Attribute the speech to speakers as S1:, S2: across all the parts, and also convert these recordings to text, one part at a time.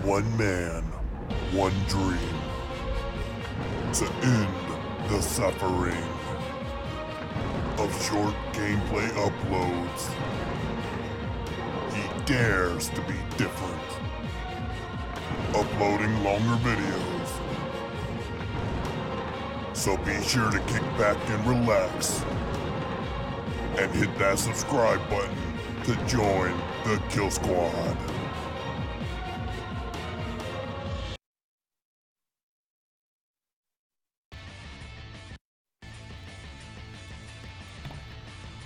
S1: One man, one dream. To end the suffering of short gameplay uploads. He dares to be different. Uploading longer videos. So be sure to kick back and relax. And hit that subscribe button to join the Kill Squad.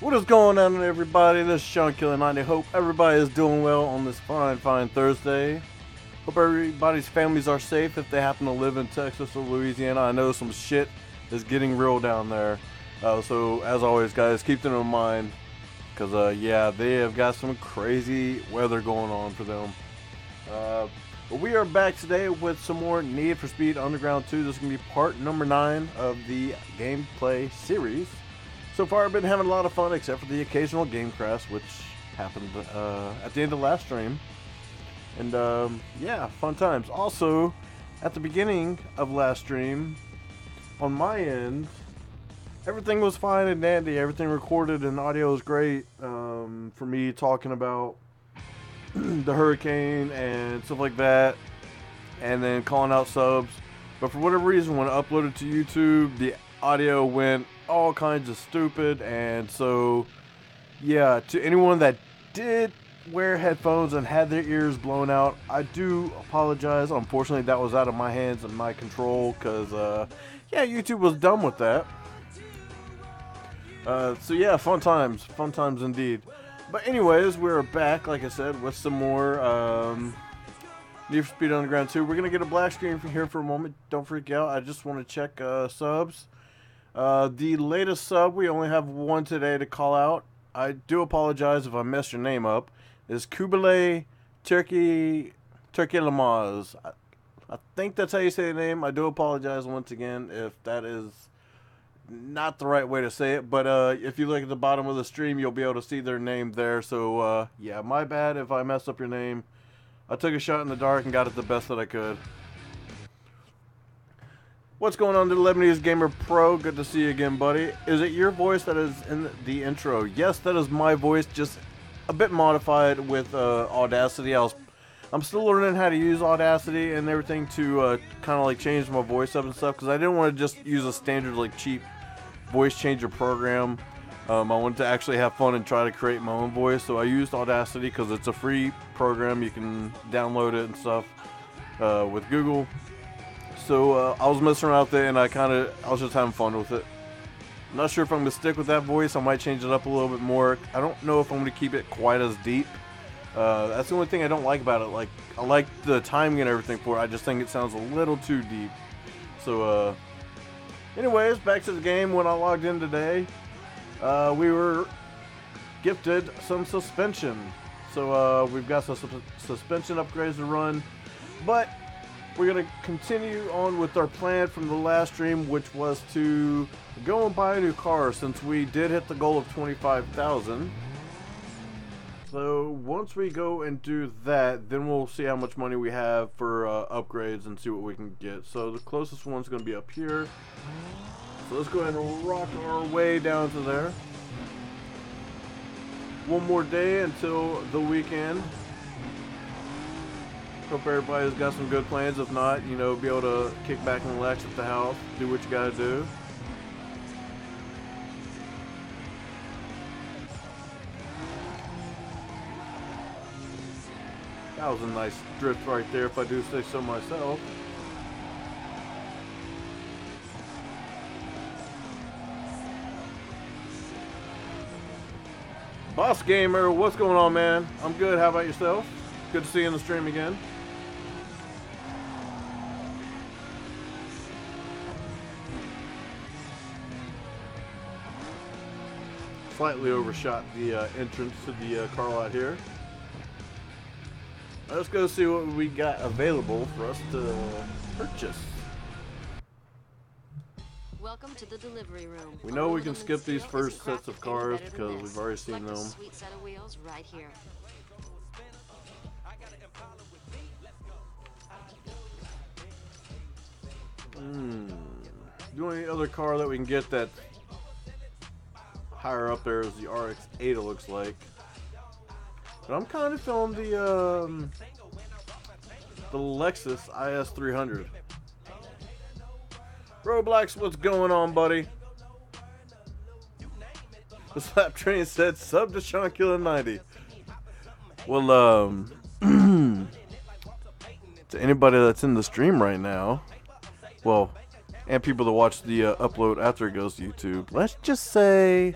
S2: What is going on, everybody? This is Sean Killer90. Hope everybody is doing well on this fine Thursday. Hope everybody's families are safe if they happen to live in Texas or Louisiana. I know some shit is getting real down there. So, as always, guys, keep them in mind. Because, yeah, they have got some crazy weather going on for them. But we are back today with some more Need for Speed Underground 2. This is going to be part number 9 of the gameplay series. So far, I've been having a lot of fun, except for the occasional game crash, which happened at the end of last stream. And, yeah, fun times. Also, at the beginning of last stream, on my end, everything was fine and dandy. Everything recorded and audio was great for me talking about the hurricane and stuff like that, and then calling out subs. But for whatever reason, when I uploaded to YouTube, the audio went all kinds of stupid. And so, yeah, to anyone that did wear headphones and had their ears blown out, I do apologize. Unfortunately, that was out of my hands and my control, because yeah, YouTube was done with that. So yeah, fun times indeed. But anyways, we're back, like I said, with some more Need for Speed Underground 2. We're gonna get a black screen from here for a moment. Don't freak out. I just want to check subs. The latest sub, we only have one today to call out. I do apologize if I messed your name up. Is Kubile Turkey Lamaz. I think that's how you say the name. I do apologize once again if that is not the right way to say it. But if you look at the bottom of the stream, you'll be able to see their name there. So yeah, my bad if I messed up your name. I took a shot in the dark and got it the best that I could. What's going on, the Lebanese Gamer Pro? Good to see you again, buddy. Is it your voice that is in the intro? Yes, that is my voice, just a bit modified with Audacity. I'm still learning how to use Audacity and everything to kind of like change my voice up and stuff, because I didn't want to just use a standard like cheap voice changer program. I wanted to actually have fun and try to create my own voice, so I used Audacity because it's a free program. You can download it and stuff with Google. So I was messing around with it, and I was just having fun with it. I'm not sure if I'm going to stick with that voice. I might change it up a little bit more. I don't know if I'm going to keep it quite as deep. That's the only thing I don't like about it. Like, I like the timing and everything for it. I just think it sounds a little too deep. So, anyways, back to the game. When I logged in today, we were gifted some suspension. So, we've got some suspension upgrades to run. But we're going to continue on with our plan from the last stream, which was to go and buy a new car, since we did hit the goal of 25,000. So once we go and do that, then we'll see how much money we have for upgrades and see what we can get. So the closest one's going to be up here. So let's go ahead and rock our way down to there. One more day until the weekend. Hope everybody's got some good plans. If not, you know, be able to kick back and relax at the house, do what you gotta do. That was a nice drift right there, if I do say so myself. Boss Gamer, what's going on, man? I'm good. How about yourself? Good to see you in the stream again. Slightly overshot the entrance to the car lot here. Let's go see what we got available for us to purchase.
S3: Welcome to the delivery room.
S2: We know we can skip these first sets of cars because we've already seen them.
S3: Sweet set of wheels right here.
S2: The only other car that we can get that higher up there is the RX-8, it looks like. But I'm kind of feeling the Lexus IS300. Roblox, what's going on, buddy? The Slap Train said sub to Sean Killer 90. Well, to anybody that's in the stream right now, well, and people that watch the upload after it goes to YouTube, let's just say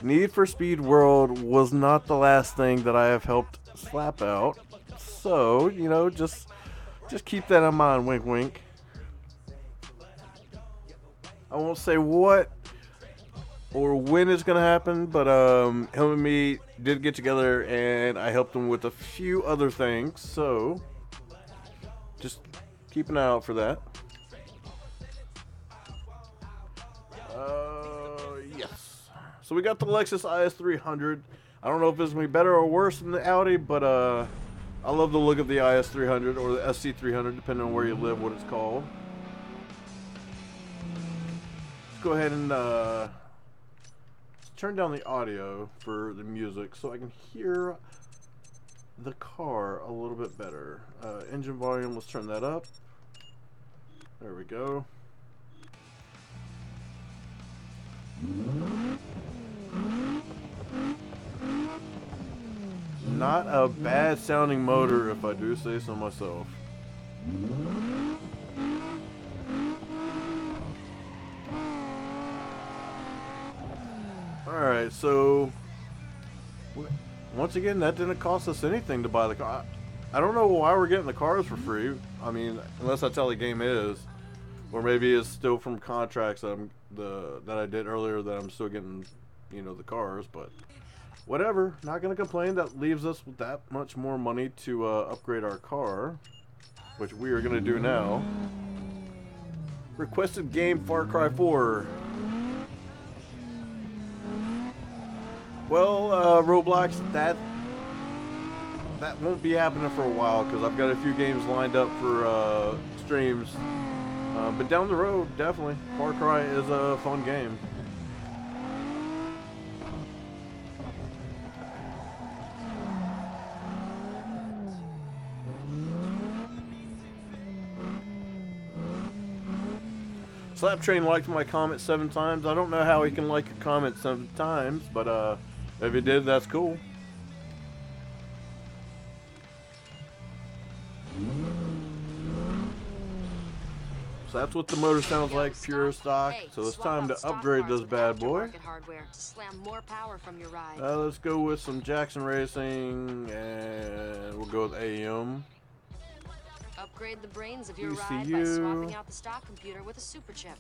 S2: Need for Speed World was not the last thing that I have helped slap out. So, you know, just keep that in mind, wink wink. I won't say what or when it's gonna happen, but him and me did get together and I helped him with a few other things, so just keep an eye out for that. Yes. So we got the Lexus IS300. I don't know if it's gonna be better or worse than the Audi, but I love the look of the IS300 or the SC300, depending on where you live, what it's called. Let's go ahead and turn down the audio for the music so I can hear the car a little bit better. Engine volume, let's turn that up. There we go. Not a bad sounding motor, if I do say so myself. Alright, so once again, that didn't cost us anything to buy the car. I don't know why we're getting the cars for free. I mean, unless that's how the game is. Or maybe it's still from contracts that I did earlier that I'm still getting, you know, the cars, but whatever, not gonna complain. That leaves us with that much more money to upgrade our car, which we are gonna do now. Requested game Far Cry 4. Well, Roblox, that won't be happening for a while because I've got a few games lined up for streams. But down the road, definitely, Far Cry is a fun game. Slap Train liked my comment 7 times. I don't know how he can like a comment 7 times, but if he did, that's cool. So that's what the motor sounds like, pure stock. So it's time to upgrade this bad boy. Let's go with some Jackson Racing, and we'll go with AM.
S3: Upgrade the brains of your ride by swapping out the stock computer with a super chip.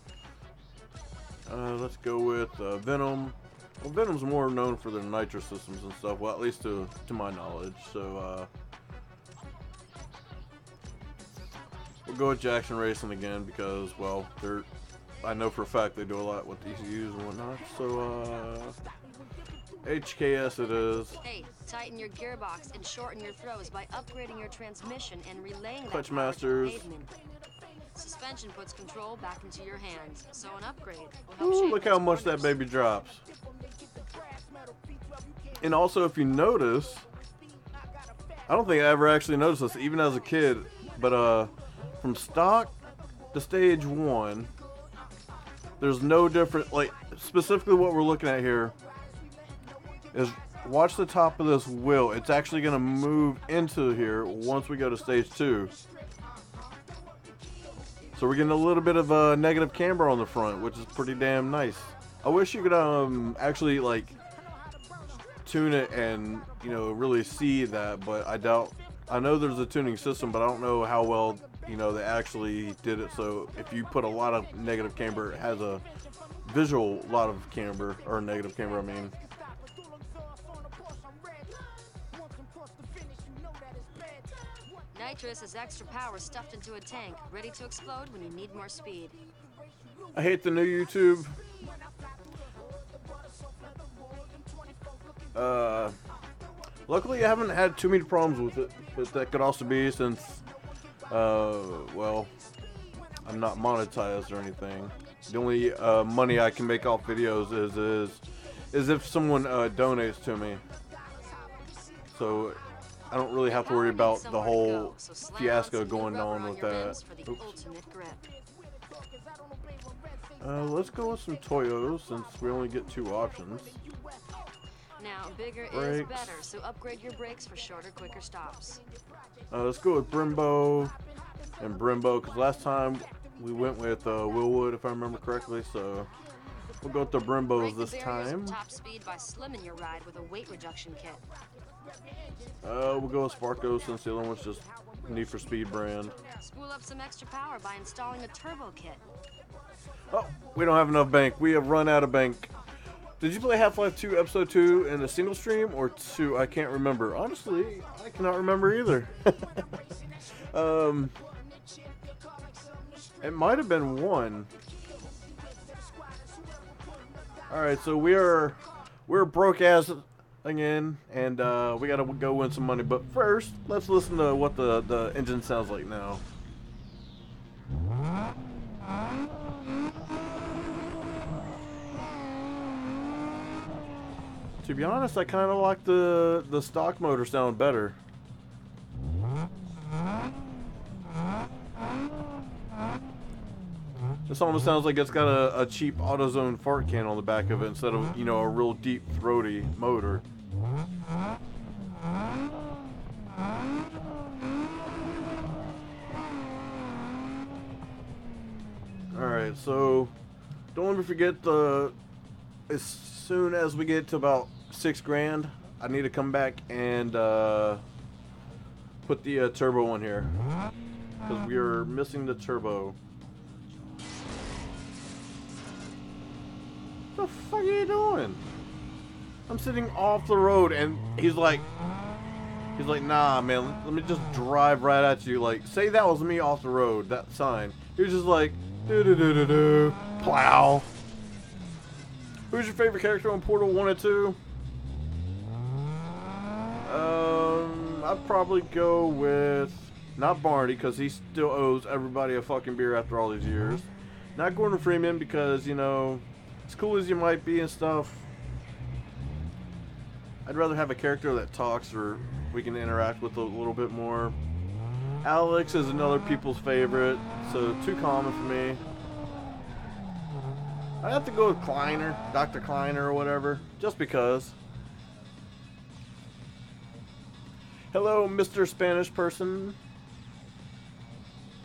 S2: Let's go with Venom. Well, Venom's more known for their nitro systems and stuff. Well, at least to my knowledge. So we'll go with Jackson Racing again because, well, I know for a fact they do a lot with ECUs and whatnot. So HKS it is.
S3: Hey, tighten your gearbox and shorten your throws by upgrading your transmission and relaying that
S2: Clutch
S3: power
S2: Masters.
S3: to the pavement. Suspension puts control back into your hands, so an upgrade will help
S2: Ooh,
S3: shape
S2: look
S3: those
S2: how much
S3: corners.
S2: that baby drops. And also, if you notice, I don't think I ever actually noticed this, even as a kid, but from stock to stage 1, there's no different, like, specifically what we're looking at here is, watch the top of this wheel. It's actually going to move into here once we go to stage 2. So we're getting a little bit of a negative camber on the front, which is pretty damn nice. I wish you could actually, like, tune it and, you know, really see that, but I doubt. I know there's a tuning system, but I don't know how well, you know, they actually did it. So if you put a lot of negative camber, it has a visual lot of camber, or negative camber, I mean.
S3: Nitrous is extra power stuffed into a tank, ready to explode when you need more speed.
S2: I hate the new YouTube. Luckily, I haven't had too many problems with it, but that could also be since, well, I'm not monetized or anything. The only money I can make off videos is if someone donates to me. So I don't really have to worry about the whole fiasco going on with that. Oops. Let's go with some Toyos since we only get 2 options.
S3: Now, bigger
S2: Brakes.
S3: is better, so upgrade your brakes for shorter, quicker stops.
S2: Let's go with Brembo and Brembo, because last time we went with Willwood, if I remember correctly, so we'll go with the Brembos this time.
S3: Top speed by slimming your ride with a weight reduction kit.
S2: We'll go with Sparko since the other one's just Need for Speed brand.
S3: Spool up some extra power by installing a turbo kit.
S2: Oh, we don't have enough bank. We have run out of bank. Did you play Half-Life 2 Episode 2 in a single stream or 2? I can't remember. Honestly, I cannot remember either. It might have been 1. Alright, so we're broke ass again, and we gotta go win some money. But first, let's listen to what the engine sounds like now. To be honest, I kind of like the stock motor sound better. This almost sounds like it's got a cheap AutoZone fart can on the back of it instead of, you know, a real deep throaty motor. Alright, so don't ever forget as soon as we get to about 6 grand, I need to come back and put the turbo on here because we are missing the turbo. What the fuck are you doing? I'm sitting off the road and he's like, nah, man, let me just drive right at you. Like, say that was me off the road, that sign. He was just like, do plow. Who's your favorite character on Portal 1 and 2? I'd probably go with not Barney because he still owes everybody a fucking beer after all these years. Not Gordon Freeman because, you know, as cool as you might be and stuff, I'd rather have a character that talks or we can interact with a little bit more. Alex is another people's favorite, so too common for me. I have to go with Kleiner, Dr. Kleiner or whatever, just because. Hello, Mr. Spanish person.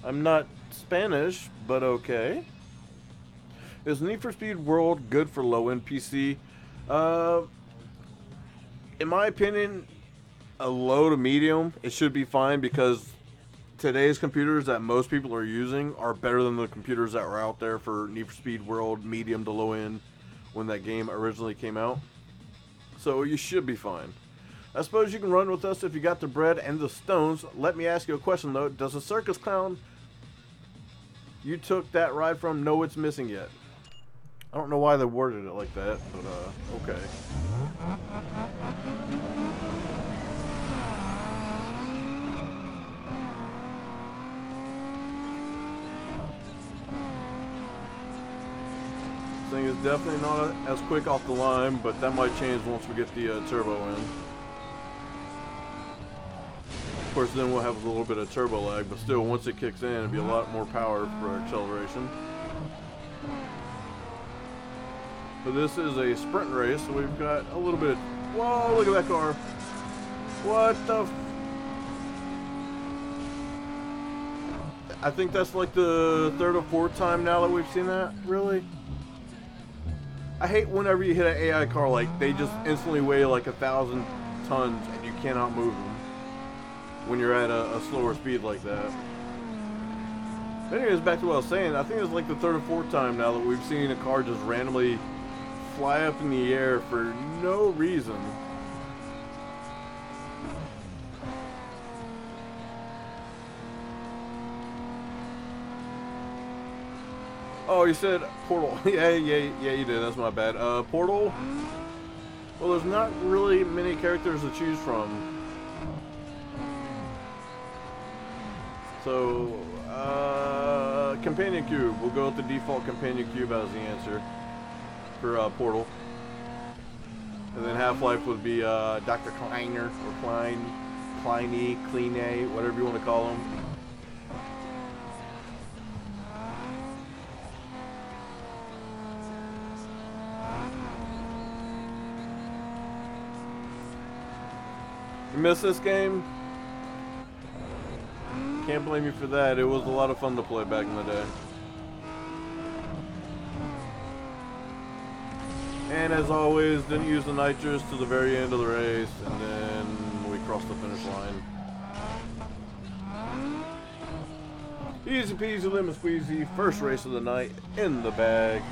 S2: I'm not Spanish, but okay. Is Need for Speed World good for low-end PC? In my opinion, a low to medium, it should be fine because today's computers that most people are using are better than the computers that were out there for Need for Speed World medium to low end when that game originally came out. So you should be fine. I suppose you can run with us if you got the bread and the stones. Let me ask you a question though. Does the circus clown you took that ride from know it's missing yet? I don't know why they worded it like that, but okay. Thing is definitely not as quick off the line, but that might change once we get the turbo in. Of course, then we'll have a little bit of turbo lag, but still, once it kicks in, it'll be a lot more power for acceleration. But this is a sprint race, so we've got a little bit of... Whoa, look at that car. What the f... I think that's like the 3rd or 4th time now that we've seen that. Really? I hate whenever you hit an AI car, like, they just instantly weigh like 1,000 tons and you cannot move them when you're at a slower speed like that. But anyways, back to what I was saying, I think it's like the 3rd or 4th time now that we've seen a car just randomly fly up in the air for no reason. Oh, you said Portal. yeah, you did. That's my bad. Portal? Well, there's not really many characters to choose from. companion cube. We'll go with the default companion cube as the answer for Portal. And then Half-Life would be Dr. Kleiner or Kleiny, Kline, whatever you want to call him. You miss this game? Can't blame you for that. It was a lot of fun to play back in the day. And as always, didn't use the nitrous to the very end of the race, and then we crossed the finish line. Easy peasy lemon squeezy, first race of the night in the bag.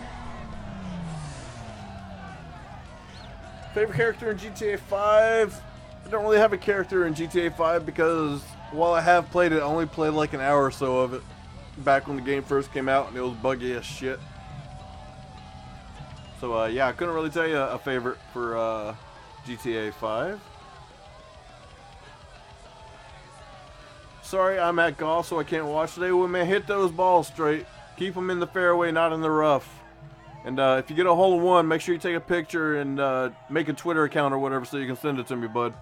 S2: Favorite character in GTA 5? I don't really have a character in GTA 5 because while I have played it, I only played like an hour or so of it back when the game first came out and it was buggy as shit. So yeah, I couldn't really tell you a favorite for GTA 5. Sorry, I'm at golf, so I can't watch today. Well, man, hit those balls straight. Keep them in the fairway, not in the rough. And if you get a hole in one, make sure you take a picture and make a Twitter account or whatever so you can send it to me, bud.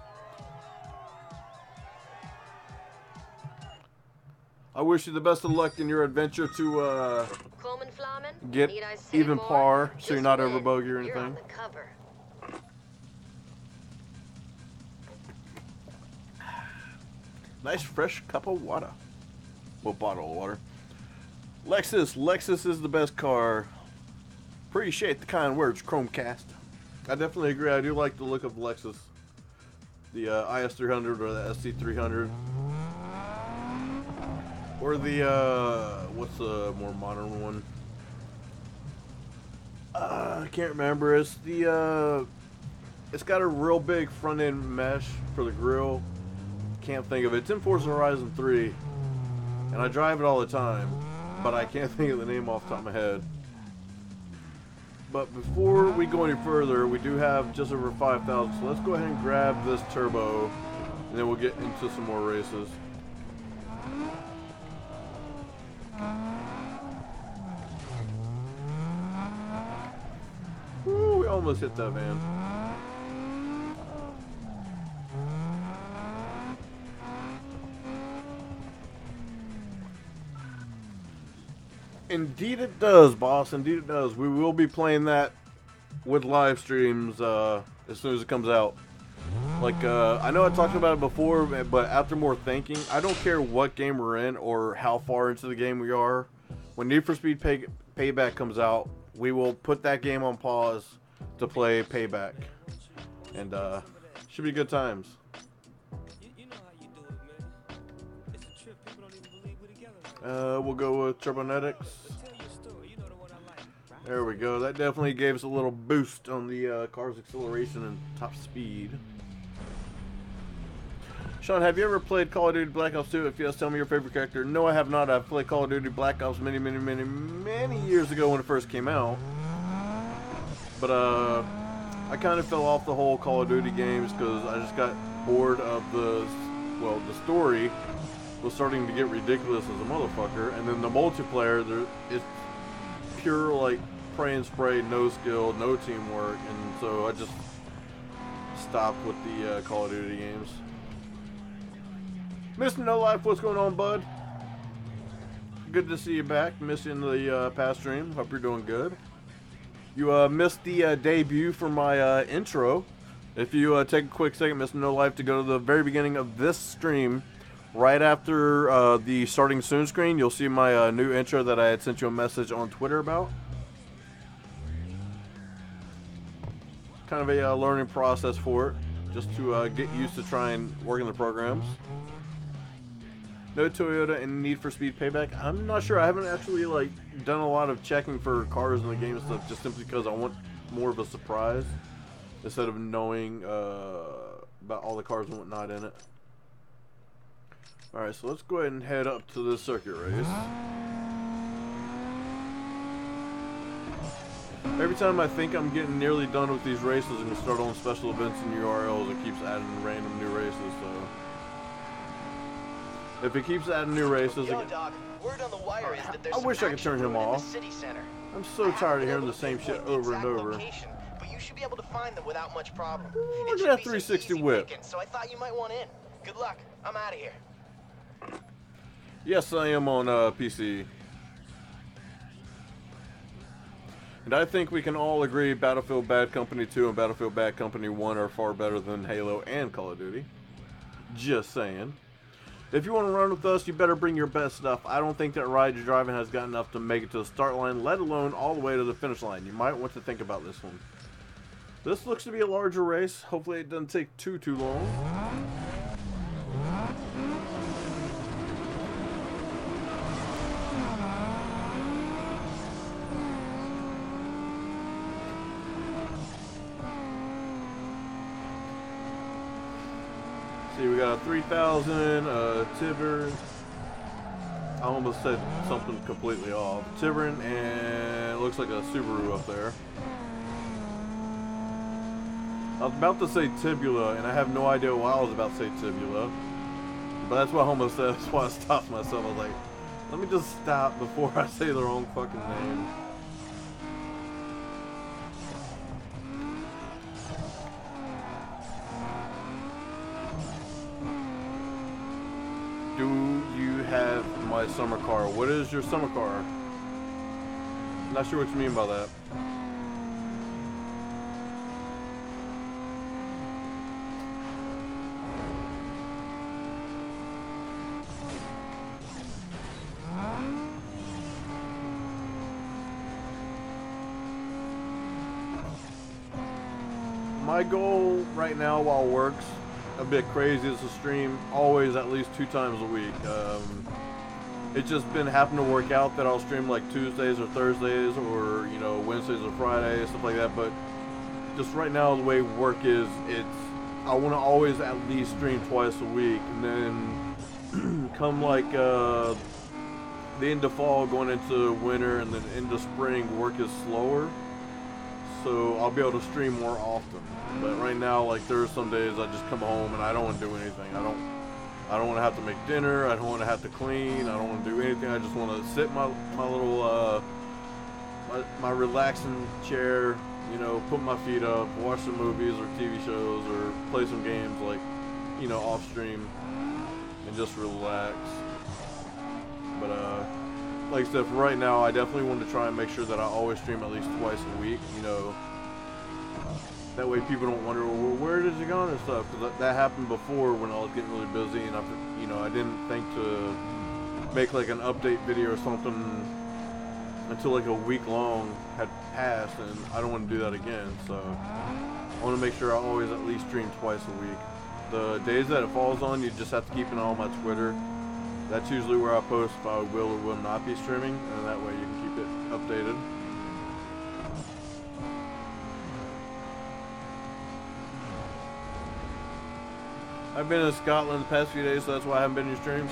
S2: I wish you the best of luck in your adventure to get even par, so you're not over bogey or anything. Nice fresh cup of water. Well, bottle of water. Lexus is the best car. Appreciate the kind words, Chromecast. I definitely agree. I do like the look of Lexus. The IS300 or the SC300. Or the, what's the more modern one? I can't remember. It's the, it's got a real big front end mesh for the grill. Can't think of it. It's in Forza Horizon 3. And I drive it all the time. But I can't think of the name off the top of my head. But before we go any further, we do have just over 5,000. So let's go ahead and grab this turbo. And then we'll get into some more races. Woo, we almost hit that van. Indeed it does, boss. Indeed it does. We will be playing that with live streams as soon as it comes out. Like, I know I talked about it before, but after more thinking, I don't care what game we're in or how far into the game we are. When Need for Speed Payback comes out, we will put that game on pause to play Payback. And, should be good times. We'll go with Turbonetics. There we go. That definitely gave us a little boost on the car's acceleration and top speed. Sean, have you ever played Call of Duty Black Ops 2? If yes, tell me your favorite character. No, I have not. I've played Call of Duty Black Ops many years ago when it first came out. But I kind of fell off the whole Call of Duty games because I just got bored of the story was starting to get ridiculous as a motherfucker, and then the multiplayer, it's pure like pray and spray, no skill, no teamwork, and so I just stopped with the Call of Duty games. Mr. No Life, what's going on, bud? Good to see you back. Missed you in the past stream. Hope you're doing good. You missed the debut for my intro. If you take a quick second, Mr. No Life, to go to the very beginning of this stream. Right after the starting soon screen, you'll see my new intro that I had sent you a message on Twitter about. Kind of a learning process for it, just to get used to trying working the programs. No Toyota and Need for Speed Payback. I'm not sure. I haven't actually like done a lot of checking for cars in the game and stuff, just simply because I want more of a surprise instead of knowing about all the cars and whatnot in it. Alright, so let's go ahead and head up to this circuit race. Every time I think I'm getting nearly done with these races, I'm going to start on special events and URLs. It keeps adding random new races, so. If he keeps adding new races again.
S4: Dog, word on the wire is that there's
S2: I wish I could turn him off.
S4: city center.
S2: I'm so tired of hearing the same shit over and over.
S4: But you should be able to find them without much problem.
S2: Look at that 360 whip.
S4: So I thought you might want in. Good luck. I'm out of here.
S2: Yes, I am on PC. And I think we can all agree Battlefield Bad Company 2 and Battlefield Bad Company 1 are far better than Halo and Call of Duty. Just saying. If you want to run with us, you better bring your best stuff. I don't think that ride you're driving has got enough to make it to the start line, let alone all the way to the finish line. You might want to think about this one. This looks to be a larger race. Hopefully it doesn't take too long. See, we got a 3000, Tiburon. I almost said something completely off. Tiburon, and it looks like a Subaru up there. I was about to say Tibula, and I have no idea why I was about to say Tibula. But that's what I almost said. That's why I stopped myself. I was like, let me just stop before I say the wrong fucking name. Do you have my summer car? What is your summer car? Not sure what you mean by that. My goal right now while work's a bit crazy is to stream always at least 2 times a week. It's just been happened to work out that I'll stream like Tuesdays or Thursdays or, you know, Wednesdays or Fridays, stuff like that. But just right now the way work is, I want to always at least stream twice a week. And then come like the end of fall going into winter and then into spring, work is slower. So I'll be able to stream more often. But right now, like, there are some days I just come home and I don't want to do anything. I don't want to have to make dinner. I don't want to have to clean. I don't want to do anything. I just want to sit in my little my relaxing chair, you know, put my feet up, watch some movies or TV shows or play some games, like, you know, off stream, and just relax. But like I said, for right now, I definitely want to try and make sure that I always stream at least twice a week, you know. That way people don't wonder, well, where did you go and stuff, because that happened before when I was getting really busy, and I didn't think to make like an update video or something until like a week long had passed, and I don't want to do that again. So I want to make sure I always at least stream twice a week. The days that it falls on, you just have to keep an eye on my Twitter. That's usually where I post if I will or will not be streaming, and that way you can keep it updated. I've been in Scotland the past few days, so that's why I haven't been in your streams.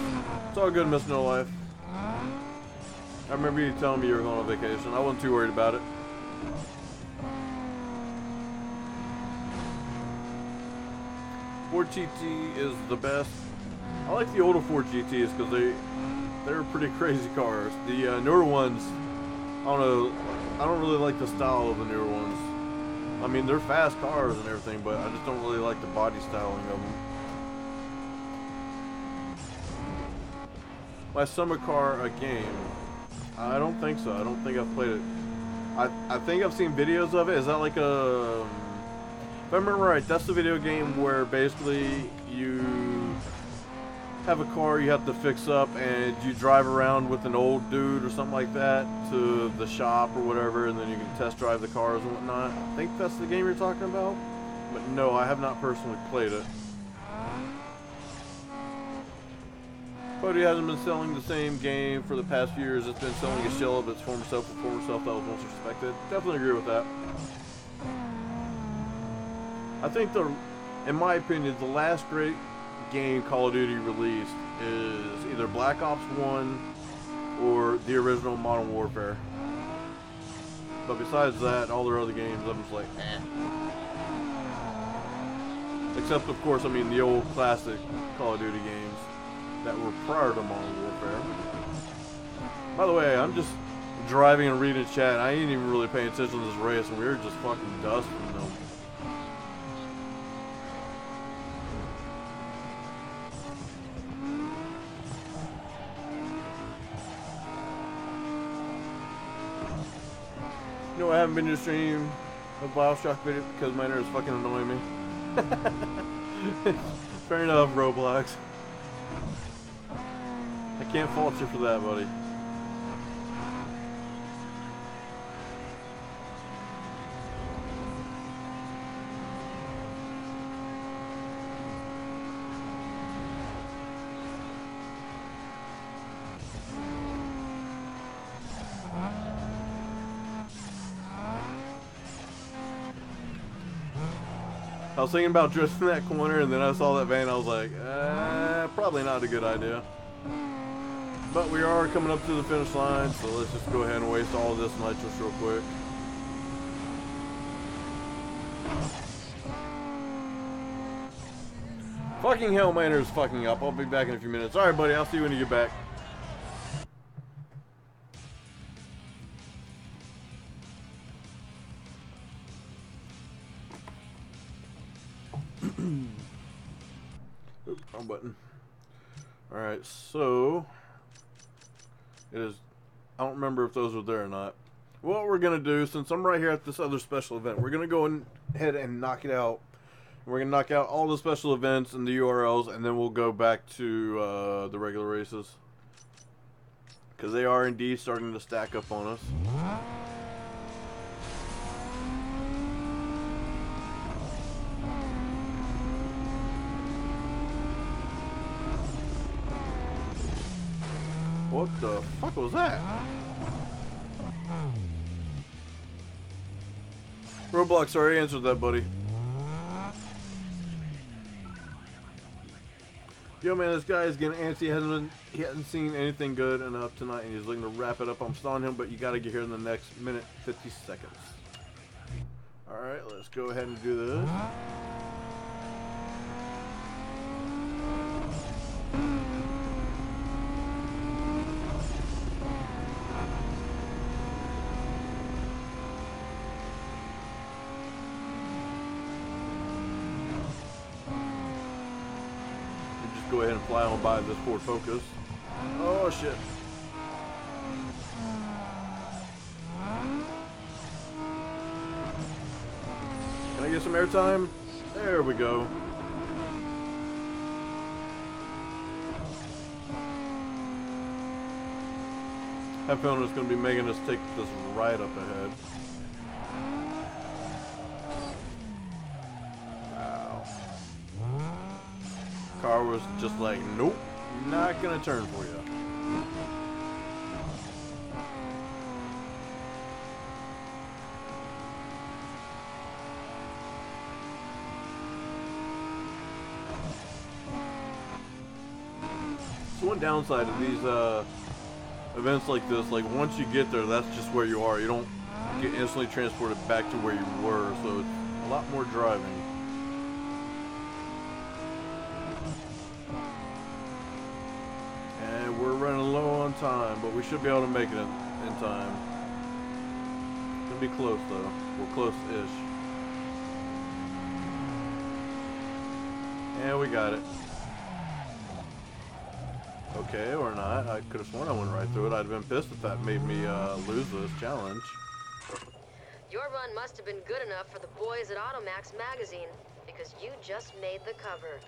S2: It's all good, Miss No Life. I remember you telling me you were going on vacation. I wasn't too worried about it. Ford GT is the best. I like the older Ford GTs because they're pretty crazy cars. The newer ones, I don't know. I don't really like the style of the newer ones. I mean, they're fast cars and everything, but I just don't really like the body styling of them. My summer car a game? I don't think so. I don't think I've played it. I think I've seen videos of it. Is that like a... If I remember right, that's the video game where basically you have a car you have to fix up and you drive around with an old dude or something like that to the shop or whatever, and then you can test drive the cars and whatnot. I think that's the game you're talking about. But no, I have not personally played it. Cody hasn't been selling the same game for the past few years. It's been selling a shell of its former self that was once respected. Definitely agree with that. I think in my opinion, the last great game Call of Duty released is either Black Ops 1 or the original Modern Warfare. But besides that, all their other games, I'm just like, eh. Except, of course, I mean, the old classic Call of Duty games. that were prior to Modern Warfare. By the way, I'm just driving and reading chat. I ain't even really paying attention to this race, and we were just fucking dusting them. You know, I haven't been to stream a Bioshock video because my internet is fucking annoying me. Fair enough, Roblox. I can't fault you for that, buddy. I was thinking about drifting that corner, and then I saw that van. I was like, probably not a good idea. But we are coming up to the finish line, so let's just go ahead and waste all of this nitrous real quick. Fucking hell, my internet is fucking up. I'll be back in a few minutes. Alright, buddy, I'll see you when you get back. Oops, wrong button. Alright, so it is, I don't remember if those were there or not. What we're gonna do, since I'm right here at this other special event, we're gonna go ahead and knock it out. We're gonna knock out all the special events and the URLs, and then we'll go back to the regular races, because they are indeed starting to stack up on us. What the fuck was that? Roblox already answered that, buddy. Yo, man, this guy is getting antsy. He hasn't seen anything good enough tonight, and he's looking to wrap it up. I'm stalling him, but you got to get here in the next minute, 50 seconds. All right, let's go ahead and do this. Go ahead and fly on by this Ford Focus. Oh shit. Can I get some airtime? There we go. I have a feeling it's going to be making us take this right up ahead. Car was just like, nope, not gonna turn for you. So one downside of these events like this, like once you get there, that's just where you are. You don't get instantly transported back to where you were, so it's a lot more driving. We're running low on time, but we should be able to make it in time. It's gonna be close though. We're close-ish. And we got it. Okay, or not. I could have sworn I went right through it. I'd have been pissed if that made me lose this challenge.
S3: Your run must have been good enough for the boys at Automax magazine, because you just made the cover.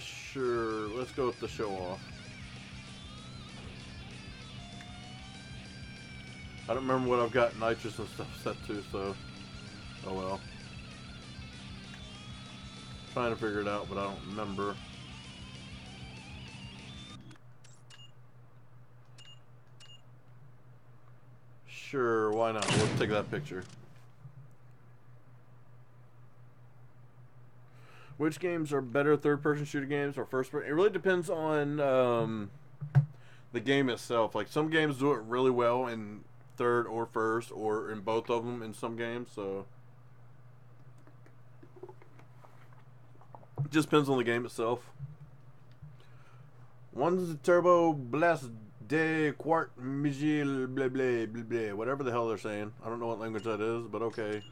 S2: Sure. Let's go with the show off. I don't remember what I've got nitrous and stuff set to, so oh well. Trying to figure it out, but I don't remember. Sure, why not? We'll take that picture. Which games are better, third-person shooter games or first-person? It really depends on the game itself. Like some games do it really well in third or first, or in both of them in some games. So it just depends on the game itself. One's the Turbo Blast de Quart Migil blah blah blah blah. Whatever the hell they're saying. I don't know what language that is, but okay.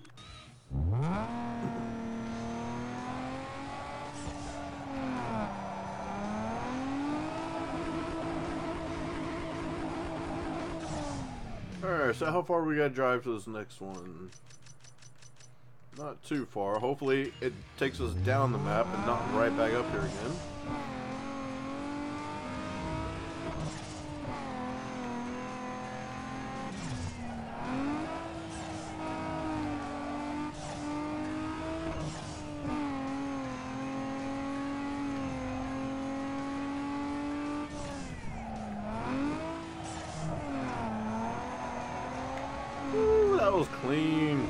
S2: Alright, so how far we gotta drive to this next one? Not too far. Hopefully it takes us down the map and not right back up here again. Ooh, that was clean.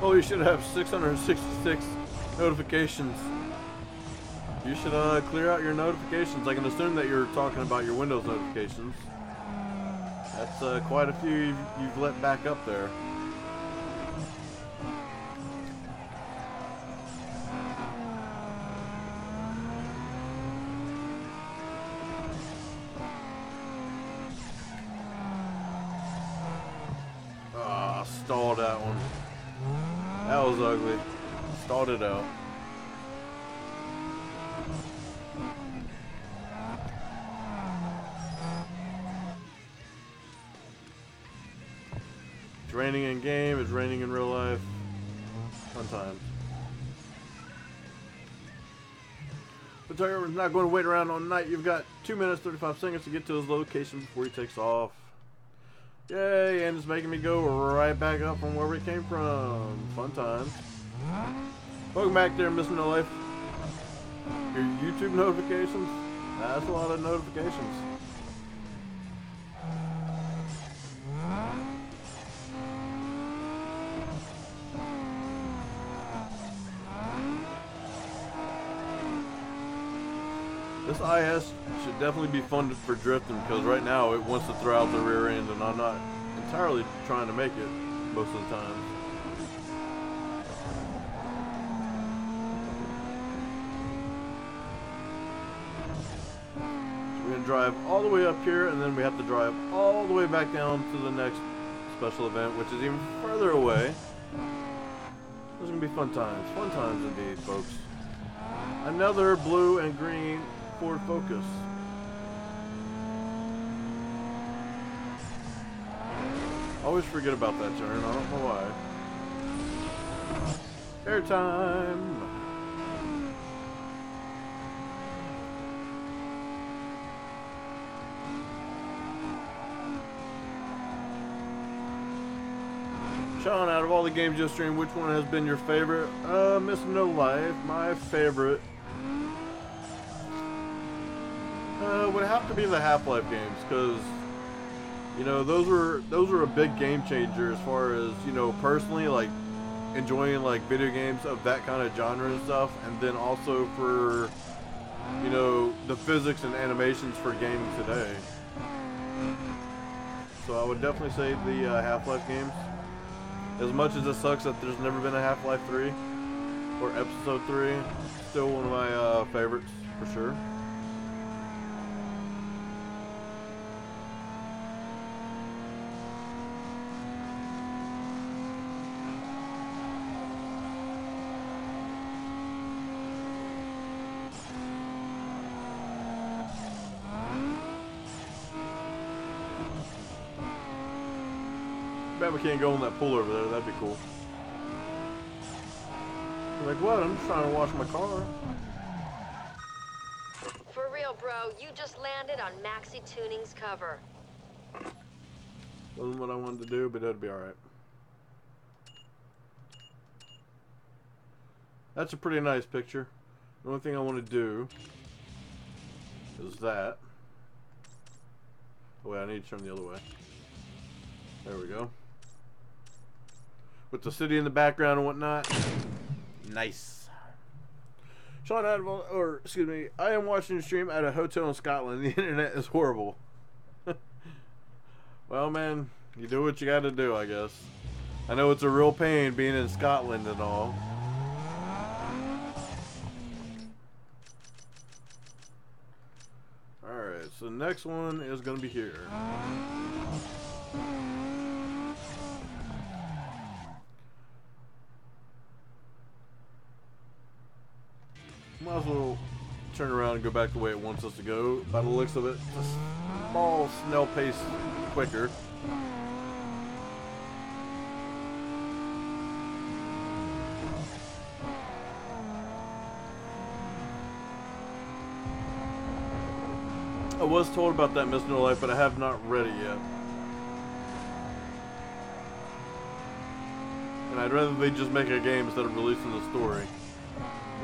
S2: Oh, you should have 666 notifications. You should clear out your notifications. I can assume that you're talking about your Windows notifications. That's quite a few you've let back up there. Ah, stalled that one. That was ugly. Stalled it out. It's raining in game, it's raining in real life. Fun times. But Tiger is not going to wait around all night. You've got 2 minutes 35 seconds to get to his location before he takes off. Yay, and it's making me go right back up from where we came from. Fun times. Welcome back there, Mr. No Life. Your YouTube notifications? That's a lot of notifications. This IS should definitely be funded for drifting because right now it wants to throw out the rear end and I'm not entirely trying to make it most of the time. So we're going to drive all the way up here and then we have to drive all the way back down to the next special event, which is even further away. Those are going to be fun times indeed, folks. Another blue and green Ford Focus. Always forget about that turn, I don't know why. Airtime! Sean, out of all the games you streamed, which one has been your favorite? Mr. No Life, my favorite would have to be the Half-Life games, because you know those were a big game changer as far as, you know, personally, like enjoying like video games of that kind of genre and stuff, and then also for, you know, the physics and animations for gaming today. So I would definitely say the Half-Life games. As much as it sucks that there's never been a Half-Life 3 or Episode 3, still one of my favorites for sure. Bet we can't go in that pool over there, that'd be cool. I'm like, what? I'm just trying to wash my car.
S3: For real, bro, you just landed on Maxi Tuning's cover.
S2: Wasn't what I wanted to do, but that'd be alright. That's a pretty nice picture. The only thing I want to do is that. Oh wait, I need to turn the other way. There we go. With the city in the background and whatnot. Nice. Sean, excuse me, I am watching the stream at a hotel in Scotland. The internet is horrible. Well, man, you do what you gotta do, I guess. I know it's a real pain being in Scotland and all. Alright, so the next one is gonna be here. Might as well turn around and go back the way it wants us to go. By the looks of it, just small snail pace quicker. I was told about that Miss No Life, but I have not read it yet. And I'd rather they just make a game instead of releasing the story.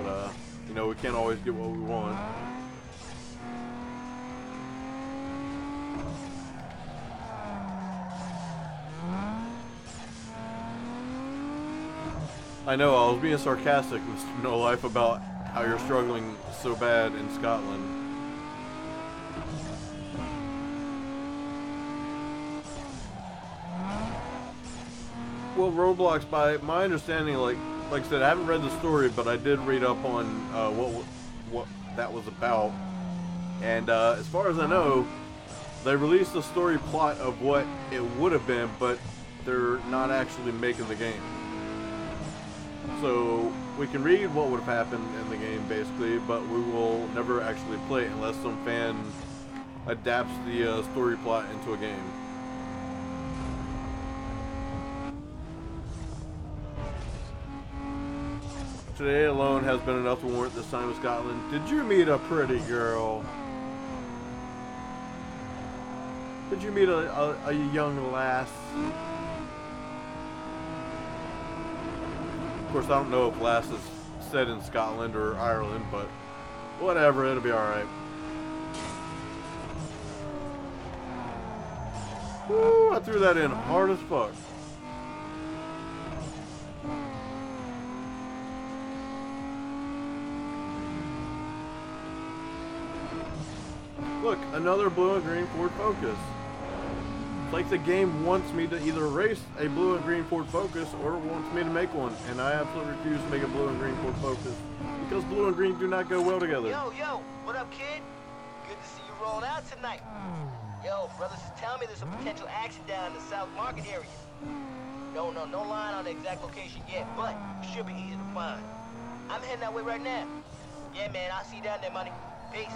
S2: But, you know, we can't always get what we want. I know, I was being sarcastic, Mr. No Life, about how you're struggling so bad in Scotland. Well, Roblox, by my understanding, like I said, I haven't read the story, but I did read up on what that was about. And as far as I know, they released the story plot of what it would have been, but they're not actually making the game. So we can read what would have happened in the game, basically, but we will never actually play it unless some fan adapts the story plot into a game. Today alone has been enough to warrant this time in Scotland. Did you meet a pretty girl? Did you meet a young lass? Of course, I don't know if lass is said in Scotland or Ireland, but whatever, it'll be alright. Woo, I threw that in hard as fuck. Look, another blue and green Ford Focus. It's like the game wants me to either race a blue and green Ford Focus or wants me to make one, and I absolutely refuse to make a blue and green Ford Focus because blue and green do not go well together.
S4: Yo, what up, kid? Good to see you rolling out tonight. Yo, brothers is telling me there's a potential action down in the South Market area. No line on the exact location yet, but it should be easy to find. I'm heading that way right now. Yeah, man, I'll see you down there, money. Peace.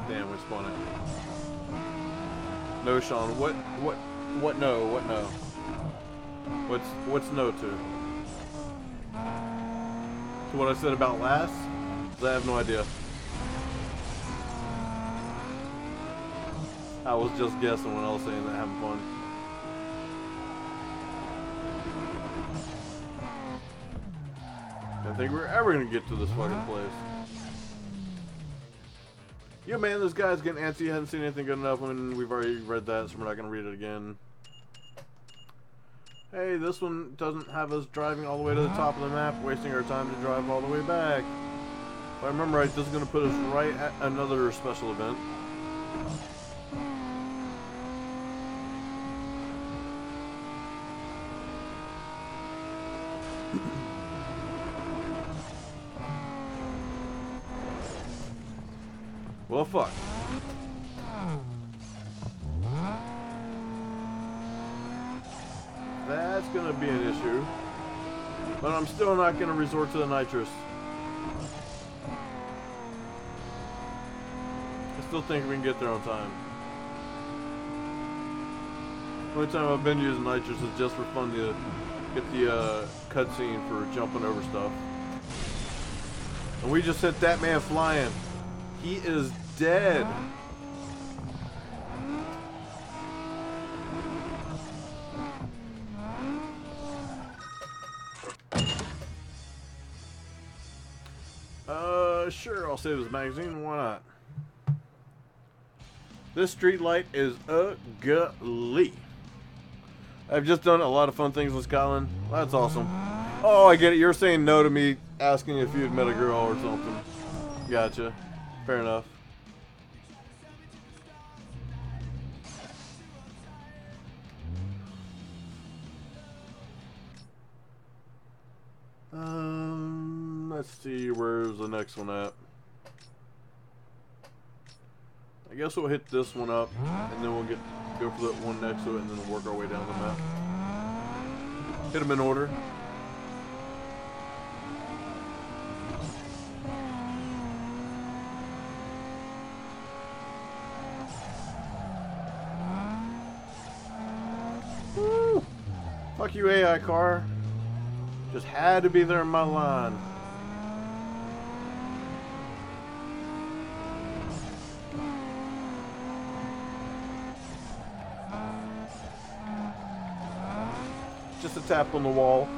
S2: Damn, we spun it. No, Sean. What no? What no? What's no to? To what I said about last? 'Cause I have no idea. I was just guessing when I was saying that, having fun. I don't think we're ever gonna get to this fucking place. Yeah, man, this guy's getting antsy. He hasn't seen anything good enough when we've already read that, so we're not going to read it again. Hey, this one doesn't have us driving all the way to the top of the map, wasting our time to drive all the way back. If I remember right, this is going to put us right at another special event. Well, fuck. That's gonna be an issue. But I'm still not gonna resort to the nitrous. I still think we can get there on time. The only time I've been using nitrous is just for fun to get the cutscene for jumping over stuff. And we just hit that man flying. He is dead. Sure, I'll save this magazine. Why not? This street light is ugly. I've just done a lot of fun things in Scotland. That's awesome. Oh, I get it. You're saying no to me asking if you'd met a girl or something. Gotcha. Fair enough. Let's see, where's the next one at? I guess we'll hit this one up, and then we'll go for the one next to it, and then we'll work our way down the map. Hit them in order. Woo! Fuck you, AI car. Just had to be there in my line. Just a tap on the wall.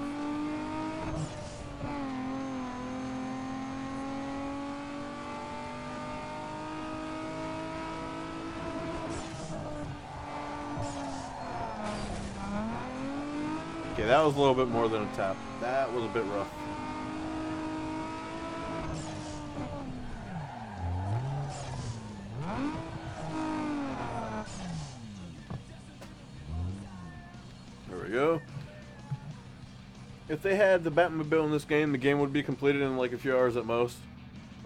S2: Okay, that was a little bit more than a tap. That was a bit rough. There we go. If they had the Batmobile in this game, the game would be completed in like a few hours at most.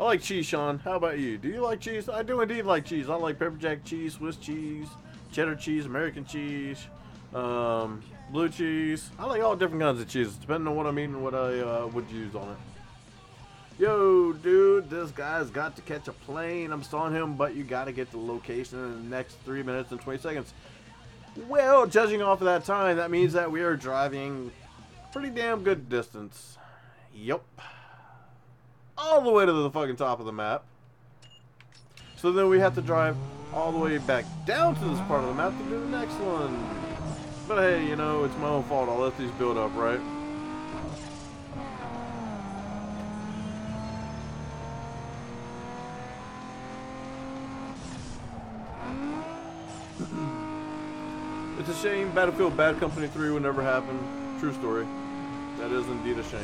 S2: I like cheese, Sean. How about you? Do you like cheese? I do indeed like cheese. I like pepper jack cheese, Swiss cheese, cheddar cheese, American cheese, blue cheese. I like all different kinds of cheeses, depending on what I'm eating and what I would use on it. Yo, dude, this guy's got to catch a plane. I'm stalling him, but you got to get the location in the next 3 minutes and 20 seconds. Well, judging off of that time, that means that we are driving pretty damn good distance. Yup. All the way to the fucking top of the map. So then we have to drive all the way back down to this part of the map to do the next one. But hey, you know, it's my own fault. I'll let these build up, right? It's a shame Battlefield Bad Company 3 would never happen. True story. That is indeed a shame.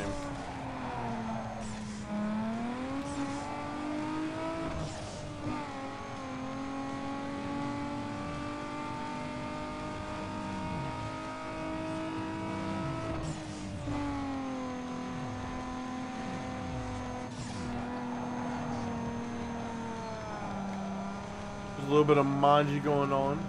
S2: There's a little bit of manji going on.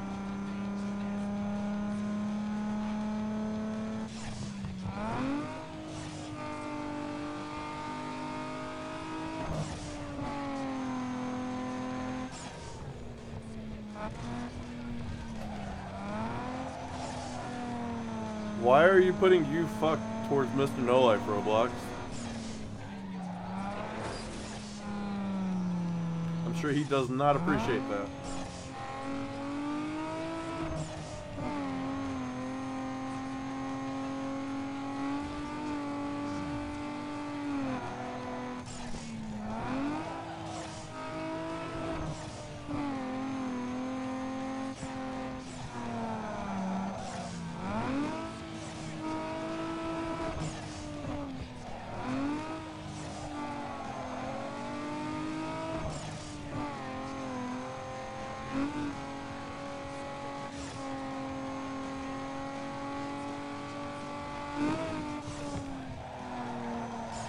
S2: Why are you putting you fuck towards Mr. No Life, Roblox? I'm sure he does not appreciate that.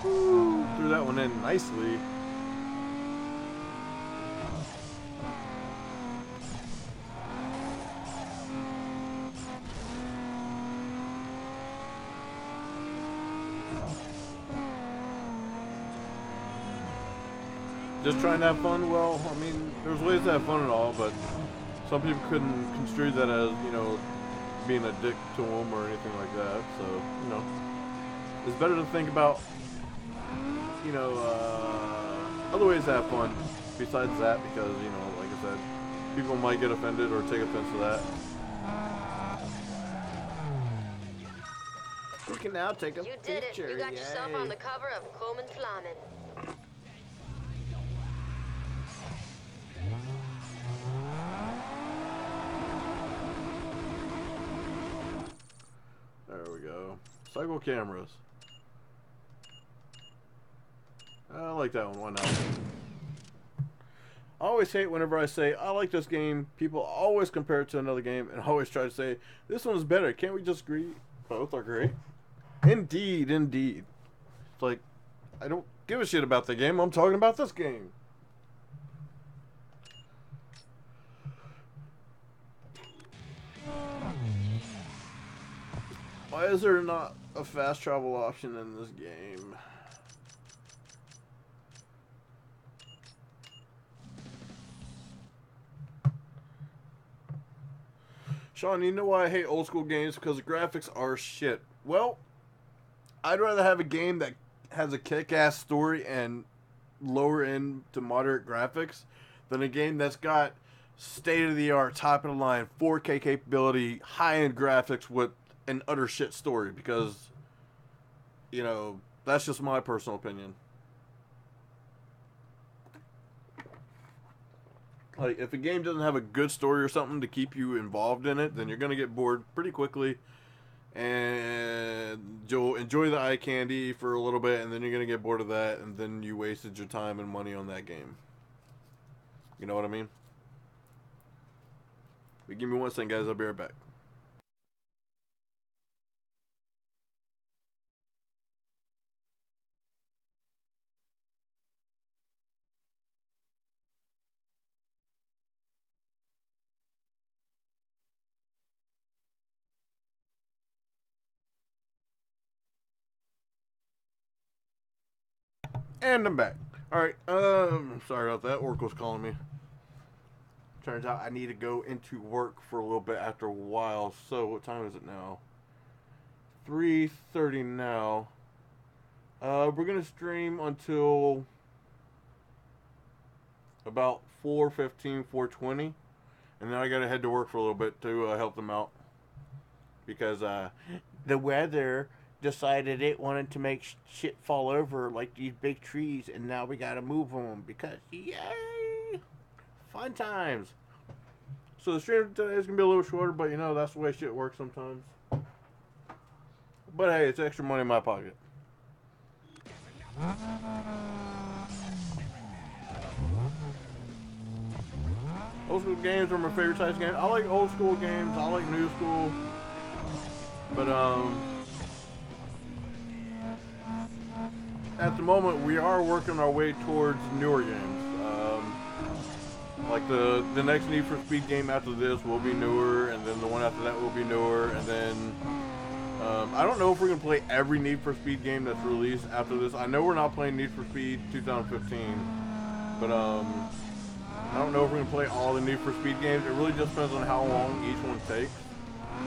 S2: Woo, threw that one in nicely. Just trying to have fun? Well, I mean, there's ways to have fun and all, but some people couldn't construe that as, you know, being a dick to them or anything like that. So, you know, it's better to think about, you know, other ways to have fun besides that, because, you know, like I said, people might get offended or take offense to that. We can now take a
S3: You did
S2: picture.
S3: it. You got yourself
S2: Yay.
S3: on the cover of Coleman Flamen.
S2: There we go. Cycle cameras. I like that one. Why not? I always hate whenever I say, I like this game. People always compare it to another game and always try to say, this one's better. Can't we just agree? Both are great. Indeed, indeed. It's like, I don't give a shit about the game. I'm talking about this game. Why is there not a fast travel option in this game? Sean, you know why I hate old school games? Because the graphics are shit. Well, I'd rather have a game that has a kick-ass story and lower end to moderate graphics than a game that's got state-of-the-art, top-of-the-line, 4K capability, high-end graphics with an utter shit story. Because, you know, that's just my personal opinion. Like, if a game doesn't have a good story or something to keep you involved in it, then you're going to get bored pretty quickly. And you'll enjoy the eye candy for a little bit, and then you're going to get bored of that, and then you wasted your time and money on that game. You know what I mean? But give me one second, guys. I'll be right back. And I'm back. Alright, sorry about that. Oracle's calling me. Turns out I need to go into work for a little bit after a while. So, what time is it now? 3:30 now. We're going to stream until about 4:15, 4:20. And then I got to head to work for a little bit to help them out. Because the weather decided it wanted to make shit fall over like these big trees, and now we gotta move them because yay, fun times. So the stream today is gonna be a little shorter, but you know that's the way shit works sometimes. But hey, it's extra money in my pocket. Old school games are my favorite types of games. I like old school games. I like new school, but at the moment, we are working our way towards newer games. Like the next Need for Speed game after this will be newer, and then the one after that will be newer, and then I don't know if we're going to play every Need for Speed game that's released after this. I know we're not playing Need for Speed 2015, but I don't know if we're going to play all the Need for Speed games. It really just depends on how long each one takes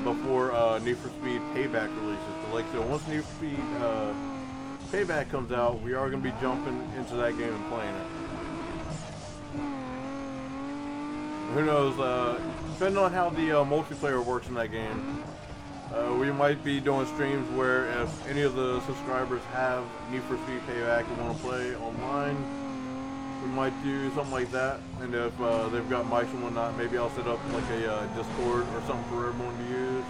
S2: before Need for Speed Payback releases. But like, so once Need for Speed Payback comes out, we are going to be jumping into that game and playing it. Who knows, depending on how the multiplayer works in that game, we might be doing streams where if any of the subscribers have Need for Speed Payback and want to play online, we might do something like that. And if they've got mics and whatnot, maybe I'll set up like a Discord or something for everyone to use.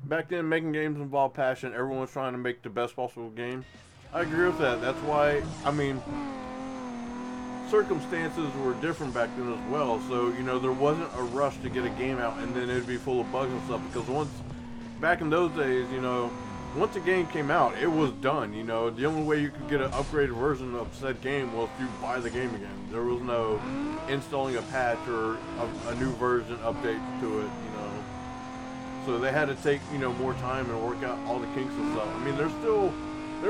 S2: Back then, making games involved passion. Everyone was trying to make the best possible game. I agree with that. That's why, I mean, circumstances were different back then as well. So, you know, there wasn't a rush to get a game out and then it'd be full of bugs and stuff. Because back in those days, you know, once a game came out, it was done. You know, the only way you could get an upgraded version of said game was to buy the game again. There was no installing a patch or a new version update to it, you know. So they had to take, you know, more time and work out all the kinks and stuff. I mean, there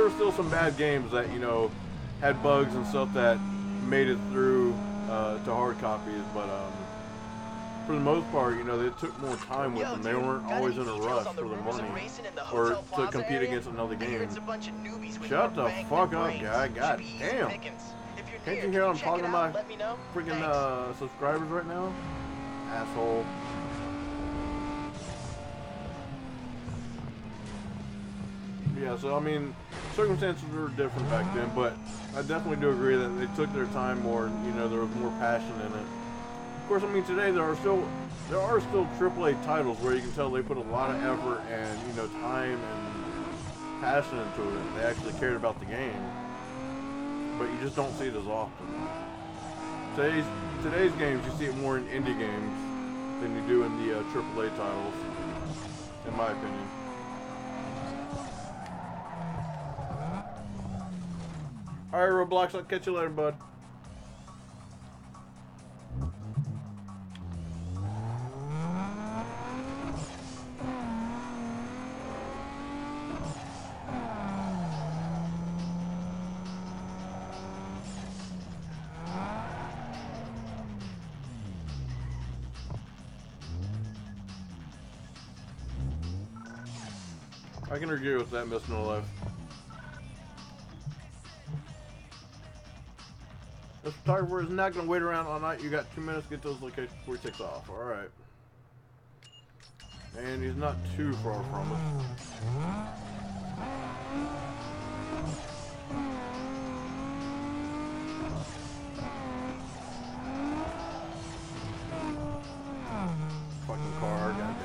S2: were still some bad games that, you know, had bugs and stuff that made it through to hard copies, but for the most part, you know, they took more time with them. They weren't always in a rush for the money or to compete against another game. Shut the fuck up, guy. God damn. Can't you hear I'm talking to my freaking subscribers right now? Asshole. Yeah, so I mean, circumstances were different back then, but I definitely do agree that they took their time more, and, you know, there was more passion in it. Of course, I mean, today there are still AAA titles where you can tell they put a lot of effort and, you know, time and passion into it. They actually cared about the game. but you just don't see it as often. Today's games, you see it more in indie games than you do in the AAA titles, in my opinion. Alright, Roblox, I'll catch you later, bud. I can agree with that, Miss No Life. The photographer is not going to wait around all night. You got 2 minutes to get to those locations before he takes off. Alright. And he's not too far from us. Fucking car, goddamn.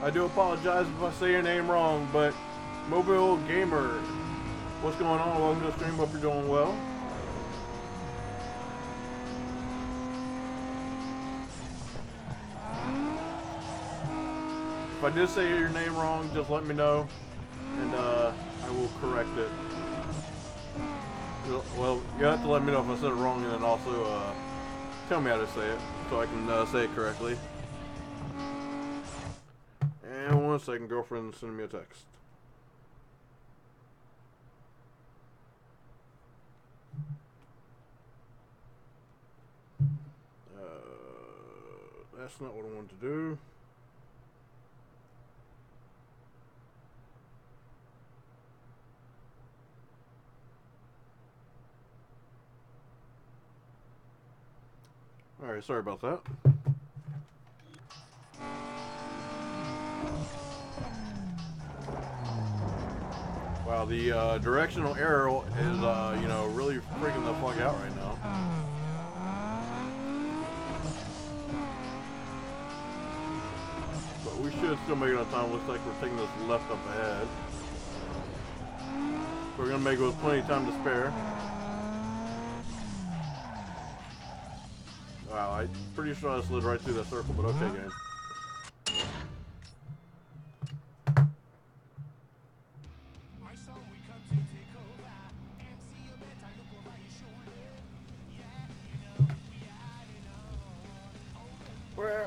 S2: I do apologize if I say your name wrong, but Mobile Gamer, what's going on? Welcome to the stream. Hope you're doing well. If I did say your name wrong, just let me know, and I will correct it. Well, you have to let me know if I said it wrong, and then also tell me how to say it, so I can say it correctly. And 1 second, girlfriend sending me a text. That's not what I wanted to do. Alright, sorry about that. Wow, the directional arrow is, you know, really freaking the fuck out right now. But we should still make it on time. Looks like we're taking this left up ahead. We're gonna make it with plenty of time to spare. Wow, I'm pretty sure I slid right through that circle, but okay, game.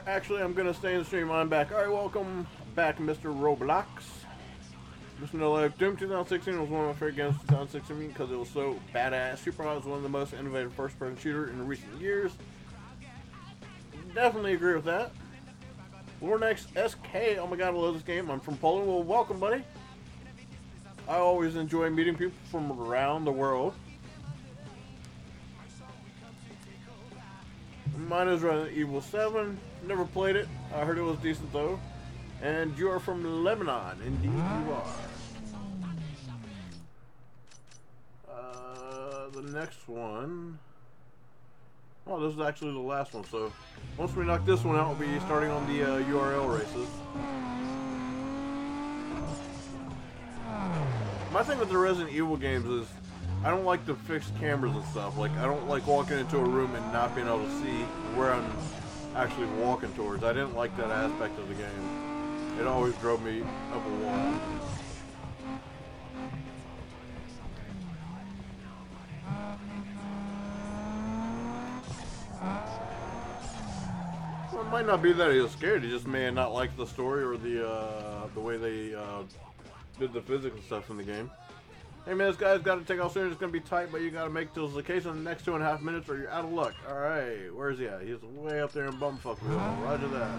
S2: Actually, I'm gonna stay in the stream. I'm back. Alright, welcome back, Mr. Roblox. Mr. No Life. Doom 2016 was one of my favorite games of 2016 because it was so badass. Super Hot was one of the most innovative first-person shooter in recent years. Definitely agree with that. Lornex SK. Oh my god, I love this game. I'm from Poland. Well, welcome, buddy. I always enjoy meeting people from around the world. Mine is Resident Evil 7. Never played it. I heard it was decent though. And you are from Lebanon. Indeed you are. The next one. Oh, this is actually the last one. So once we knock this one out, we'll be starting on the URL races. My thing with the Resident Evil games is I don't like the fixed cameras and stuff. Like, I don't like walking into a room and not being able to see where I'm actually walking towards. I didn't like that aspect of the game. It always drove me up a wall. Well, it might not be that he was scared. He just may not like the story or the way they did the physics and stuff in the game. Hey man, this guy's got to take off soon. It's going to be tight, but you got to make those locations in the next 2.5 minutes or you're out of luck. Alright, where's he at? He's way up there in Bumfuckville. Roger that.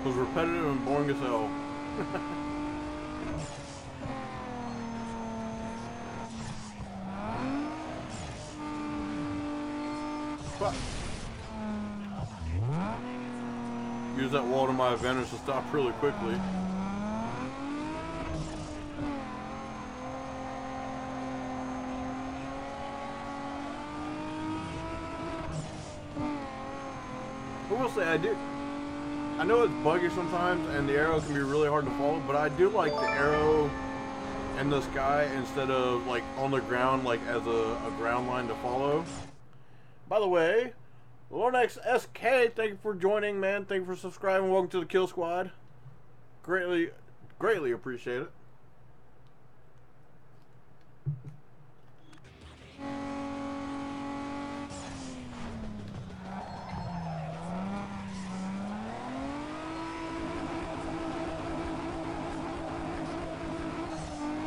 S2: was repetitive and boring as hell. But use that wall to my advantage to stop really quickly. I will say I know it's buggy sometimes and the arrow can be really hard to follow, but I do like the arrow in the sky instead of like on the ground, like as a ground line to follow. By the way, Lornex SK, thank you for joining, man. Thank you for subscribing. Welcome to the Kill Squad. Greatly appreciate it.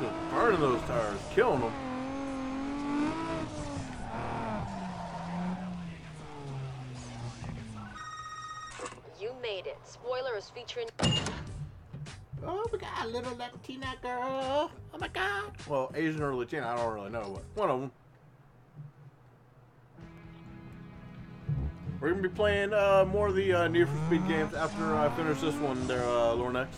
S2: Just burning those tires, killing them.
S3: Made it. Spoiler is featuring.
S2: Oh my god, little Latina girl. Oh my god. Well, Asian or Latina, I don't really know, but one of them. We're gonna be playing more of the Need for Speed games after I finish this one there, Lornex.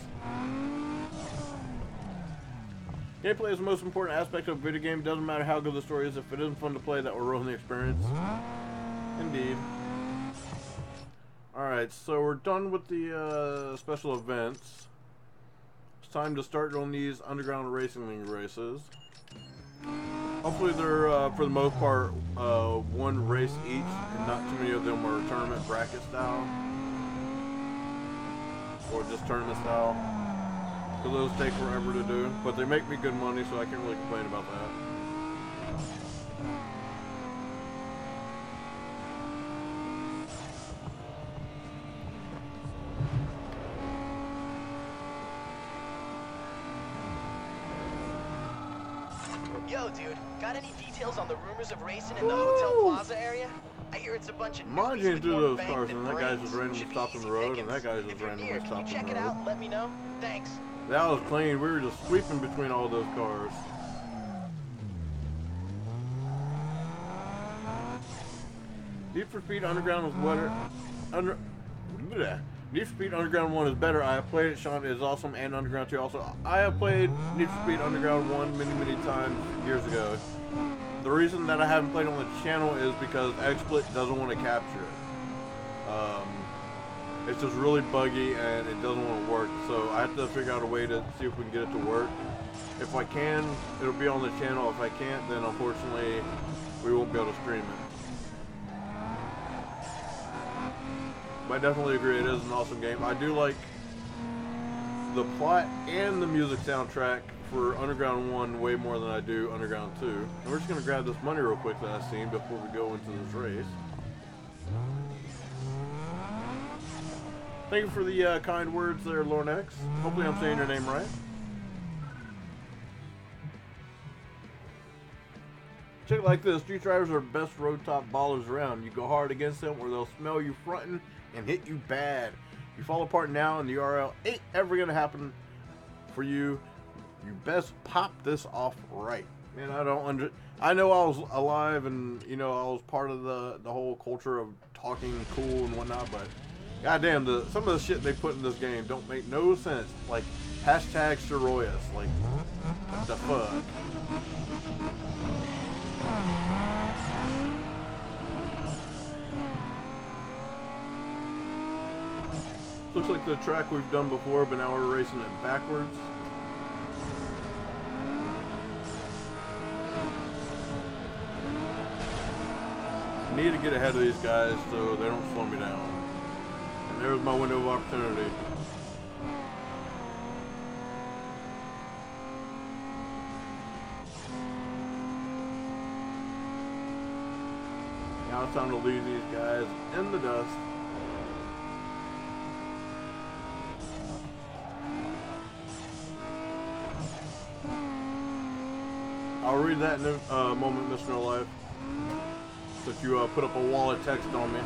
S2: Gameplay is the most important aspect of a video game. Doesn't matter how good the story is. If it isn't fun to play, that will ruin the experience. Indeed. Alright, so we're done with the special events. It's time to start on these underground racing league races. Hopefully they're, for the most part, one race each, and not too many of them are tournament bracket style. Or just tournament style. Because those take forever to do, but they make me good money, so I can't really complain about that.
S4: Yo, dude, got any details on the rumors of racing in the Hotel Plaza area? I hear it's a bunch of
S2: Margin through those cars, and that guy's just randomly stopping the road, and that guy's just randomly stopping the road.
S4: Check it out and let me know. Thanks.
S2: That was clean. We were just sweeping between all those cars. Need for Speed Underground was better. Need for Speed Underground 1 is better. I have played it, Sean. It is awesome, and Underground 2 also. I have played Need for Speed Underground 1 many times years ago. The reason that I haven't played on the channel is because XSplit doesn't want to capture it. It's just really buggy and it doesn't want to work. So I have to figure out a way to see if we can get it to work. If I can, it'll be on the channel. If I can't, then unfortunately we won't be able to stream it. But I definitely agree, it is an awesome game. I do like the plot and the music soundtrack for Underground 1 way more than I do Underground 2. And we're just going to grab this money real quick that I've seen before we go into this race. Thank you for the kind words there, Lornex. Hopefully I'm saying your name right. Check it like this. Street drivers are the best road top ballers around. You go hard against them or they'll smell you fronting and hit you bad. You fall apart now and the URL ain't ever going to happen for you. You best pop this off right. Man, I know I was alive and, you know, I was part of the whole culture of talking cool and whatnot, but goddamn, some of the shit they put in this game don't make no sense. Like, hashtag Soroyas. Like, what the fuck? Looks like the track we've done before, but now we're racing it backwards. I need to get ahead of these guys so they don't slow me down. And there's my window of opportunity. Now it's time to leave these guys in the dust. I'll read that in a moment, Mr. No Life. Since you put up a wall of text on me.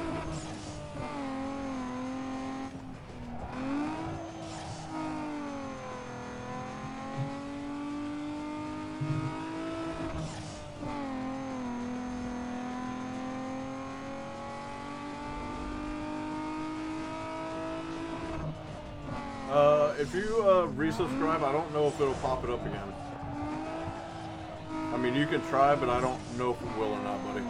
S2: if you resubscribe, I don't know if it'll pop it up again. I mean, you can try, but I don't know if it will or not, buddy.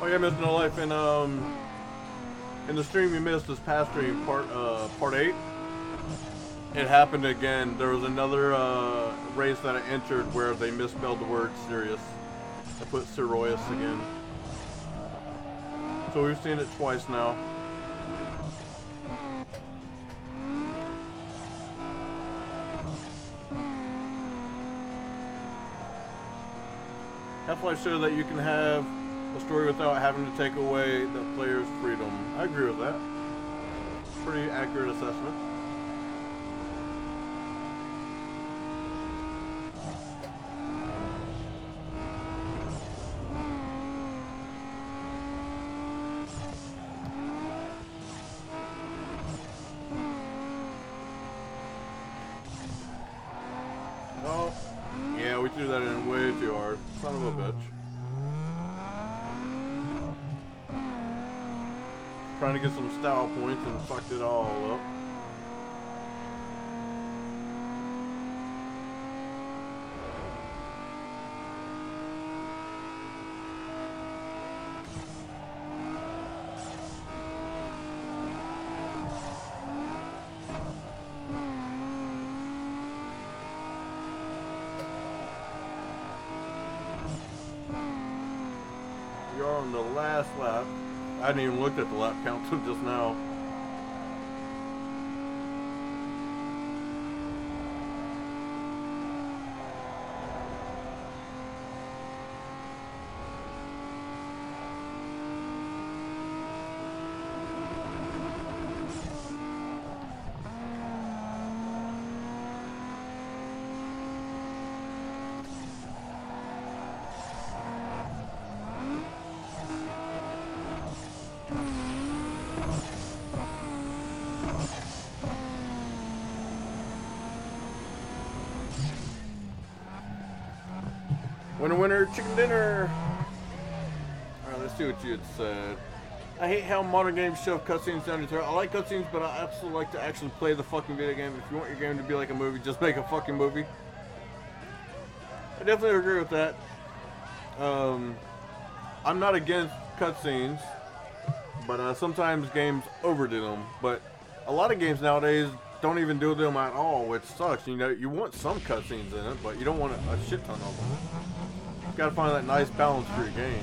S2: Oh yeah, Mr. No Life, in the stream you missed, this past stream, part 8, it happened again. There was another race that I entered where they misspelled the word serious. I put Sirius again. So we've seen it twice now. Half-Life showed that you can have a story without having to take away the player's freedom. I agree with that. Pretty accurate assessment. Oh, yeah, we threw that in way too hard. Son of a bitch. Trying to get some style points and fucked it all up. We are on the last lap. I hadn't even looked at the lap count until just now. Winner, winner, chicken dinner. Alright, let's see what you had said. I hate how modern games shove cutscenes down your throat. I like cutscenes, but I absolutely like to actually play the fucking video game. If you want your game to be like a movie, just make a fucking movie. I definitely agree with that. I'm not against cutscenes, but sometimes games overdo them. But a lot of games nowadays don't even do them at all, which sucks. You know, you want some cutscenes in it, but you don't want a shit ton of them. You gotta find that nice balance for your game.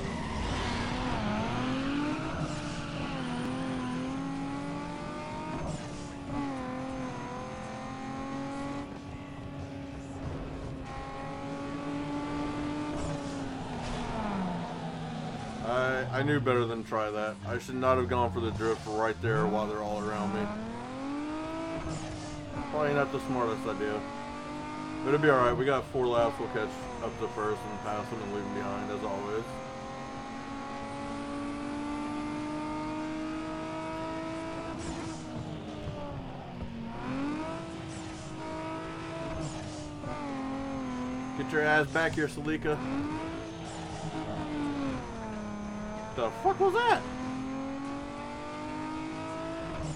S2: I knew better than try that. I should not have gone for the drift right there while they're all around me. Probably not the smartest idea. But it'll be alright. We got 4 laps. We'll catch up to first and pass them and leave them behind as always. Get your ass back here, Salika. The fuck was that?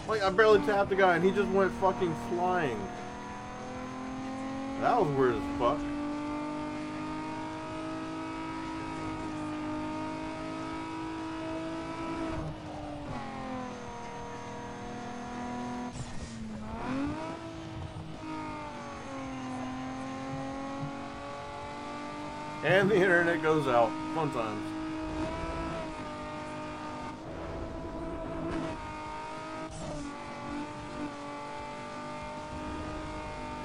S2: Like, I barely tapped the guy and he just went fucking flying. That was weird as fuck. And the internet goes out. Fun times.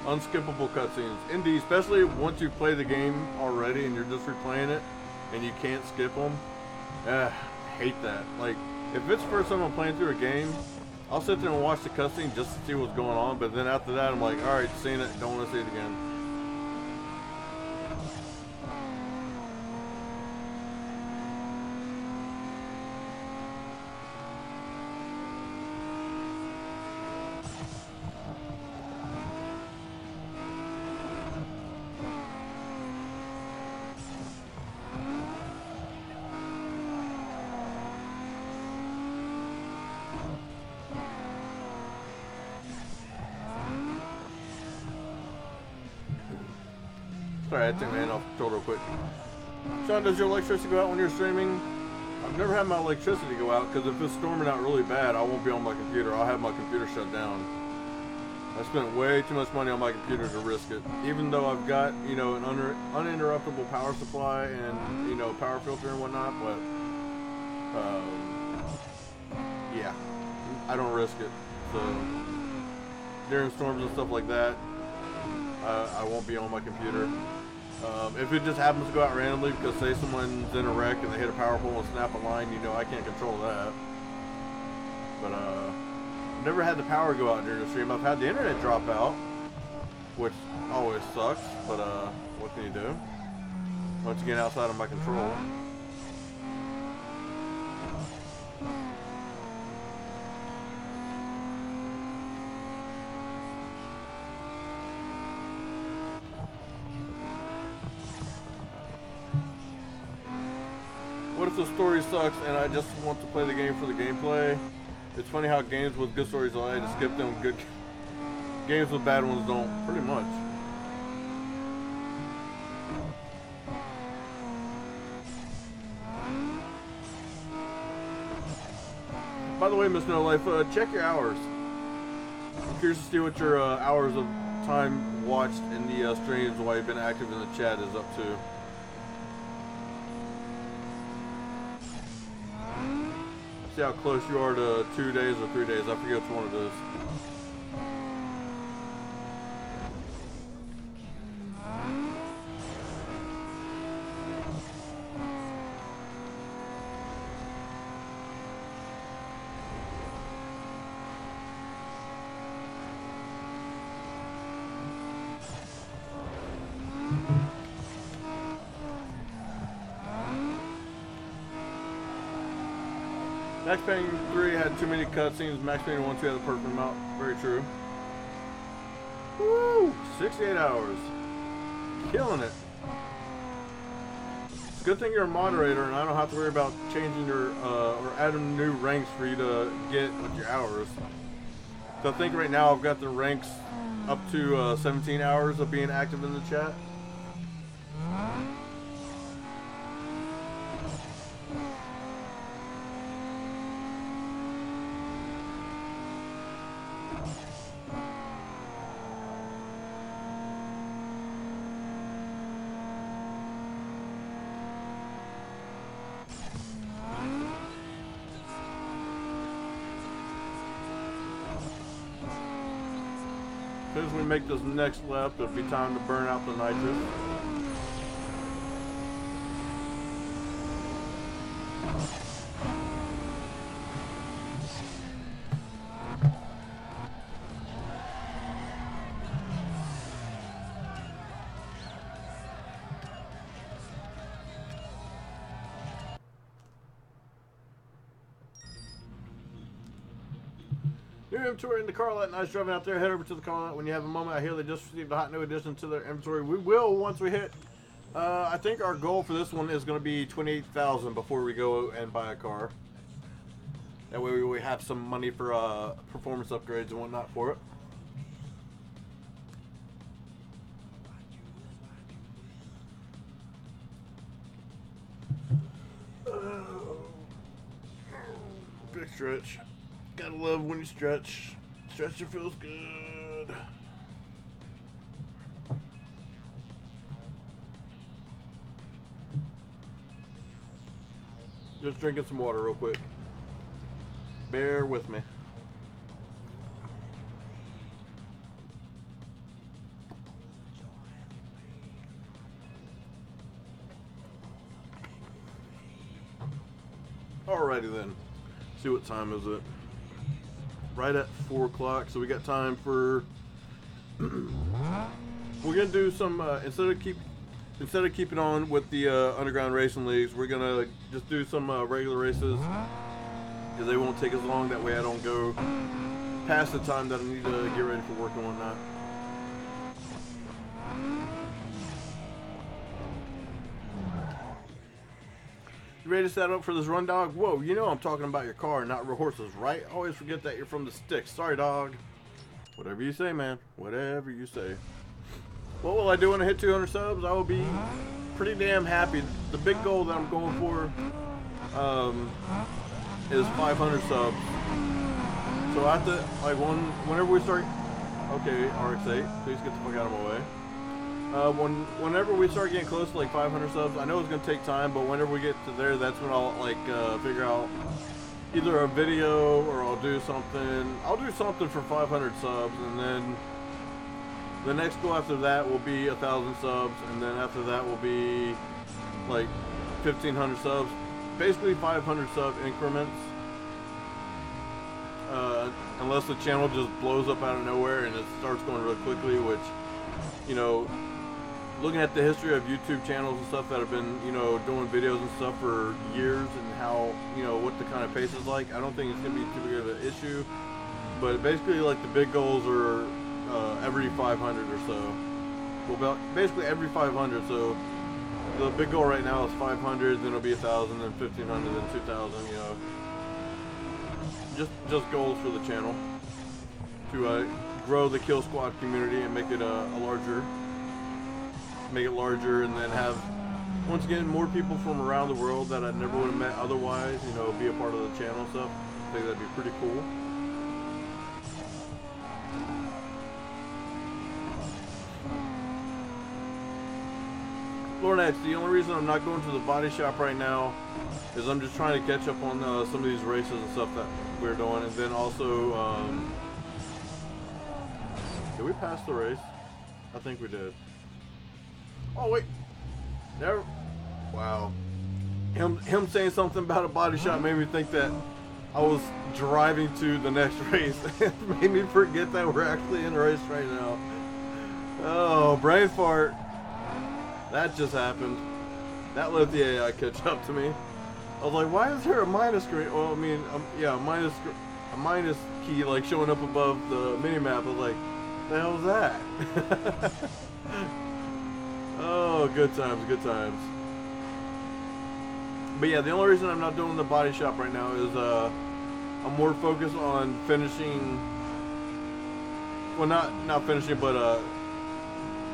S2: Unskippable cutscenes. Indeed, especially once you play the game already and you're just replaying it and you can't skip them. Hate that. Like, if it's the first time I'm playing through a game, I'll sit there and watch the cutscene just to see what's going on, but then after that I'm like, alright, seen it, don't want to see it again. Sorry, I think my hand off control real quick. Sean, does your electricity go out when you're streaming? I've never had my electricity go out because if it's storming out really bad, I won't be on my computer. I'll have my computer shut down. I spent way too much money on my computer to risk it. Even though I've got, you know, an uninterruptible power supply and, you know, power filter and whatnot, but, yeah, I don't risk it. So, during storms and stuff like that, I won't be on my computer. If it just happens to go out randomly because say someone's in a wreck and they hit a power pole and snap a line, you know, I can't control that. But I've never had the power go out during the stream. I've had the internet drop out, which always sucks, but what can you do? Once again, outside of my control. What if the story sucks and I just want to play the game for the gameplay? It's funny how games with good stories allow you to skip them. Good games with bad ones don't, pretty much. By the way, Miss No Life, check your hours. I'm curious to see what your hours of time watched in the streams while you've been active in the chat is up to. See how close you are to 2 days or 3 days. I forget which one it is. Max Payne 3 had too many cutscenes. Max Payne 1 2 had the perfect amount. Very true. Woo! 68 hours. Killing it. It's a good thing you're a moderator and I don't have to worry about changing your or adding new ranks for you to get with your hours. So I think right now I've got the ranks up to 17 hours of being active in the chat. As soon as we make this next lap, it'll be time to burn out the nitrous. New inventory in the car lot. Nice driving out there. Head over to the car lot when you have a moment. I hear they just received a hot new addition to their inventory. We will once we hit. I think our goal for this one is going to be 28,000 before we go and buy a car. That way we have some money for performance upgrades and whatnot for it. Big stretch. Gotta love when you stretch. Stretching feels good. Just drinking some water real quick. Bear with me. Alrighty then. See what time is it? Right at 4 o'clock. So we got time for. We're gonna do some instead of keeping on with the underground racing leagues. We're gonna just do some regular races because they won't take as long. That way I don't go past the time that I need to get ready for work and whatnot. You ready to set up for this run, dog? Whoa, you know I'm talking about your car, not real horses, right? Always forget that you're from the sticks. Sorry, dog. Whatever you say, man. Whatever you say. What will I do when I hit 200 subs? I will be pretty damn happy. The big goal that I'm going for is 500 subs. So I have to, like, whenever we start... Okay, RX-8, please get the fuck out of my way. Whenever we start getting close to like 500 subs, I know it's gonna take time, but whenever we get to there, that's when I'll like figure out either a video or I'll do something. I'll do something for 500 subs, and then the next goal after that will be 1,000 subs, and then after that will be like 1,500 subs. Basically 500 sub increments. Unless the channel just blows up out of nowhere and it starts going real quickly, which, you know, looking at the history of YouTube channels and stuff that have been, you know, doing videos and stuff for years and how, you know, what the kind of pace is like, I don't think it's going to be too big of an issue. But basically, like, the big goals are every 500 or so. Well, basically every 500. So the big goal right now is 500, then it'll be 1,000, then 1,500, then 2,000, you know. Just goals for the channel to grow the Kill Squad community and make it larger, and then have, once again, more people from around the world that I never would have met otherwise, you know, be a part of the channel and stuff. I think that'd be pretty cool. Lord X, the only reason I'm not going to the body shop right now is I'm just trying to catch up on some of these races and stuff that we're doing, and then also, did we pass the race? I think we did. Oh wait, never. Wow. Him saying something about a body shop made me think that I was driving to the next race. It made me forget that we're actually in a race right now. Oh, brain fart. That just happened. That let the AI catch up to me. I was like, why is there a minus screen? Well, I mean, yeah, a minus key like showing up above the minimap. I was like, what the hell is that? Oh, good times, good times. But yeah, the only reason I'm not doing the body shop right now is I'm more focused on finishing. Well, not finishing, but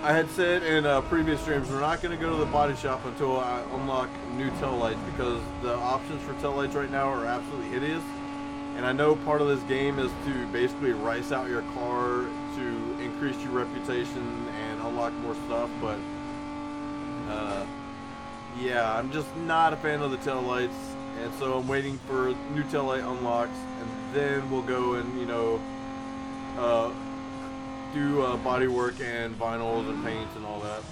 S2: I had said in previous streams we're not going to go to the body shop until I unlock new tail lights, because the options for tail lights right now are absolutely hideous. And I know part of this game is to basically rice out your car to increase your reputation and unlock more stuff, but yeah, I'm just not a fan of the tail lights, and so I'm waiting for new tail light unlocks, and then we'll go and, you know, do body work and vinyls and paints and all that.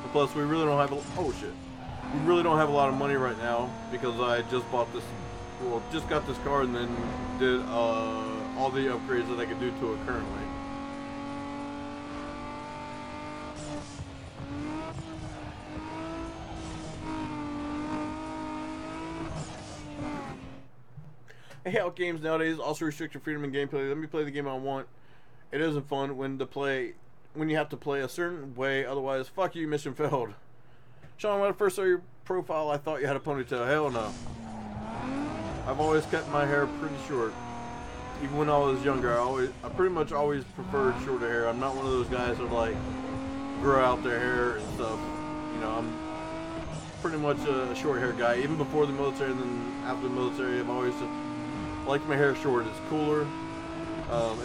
S2: And plus, we really don't have we really don't have a lot of money right now, because I just bought this, well, just got this car and then did all the upgrades that I could do to it currently. Hey, games nowadays also restrict your freedom in gameplay. Let me play the game I want. It isn't fun when you have to play a certain way, otherwise, fuck you, mission failed. Sean, when I first saw your profile, I thought you had a ponytail. Hell no. I've always kept my hair pretty short. Even when I was younger, I pretty much always preferred shorter hair. I'm not one of those guys that like grow out their hair and stuff. You know, I'm pretty much a short hair guy. Even before the military and then after the military, I've always liked my hair short. It's cooler.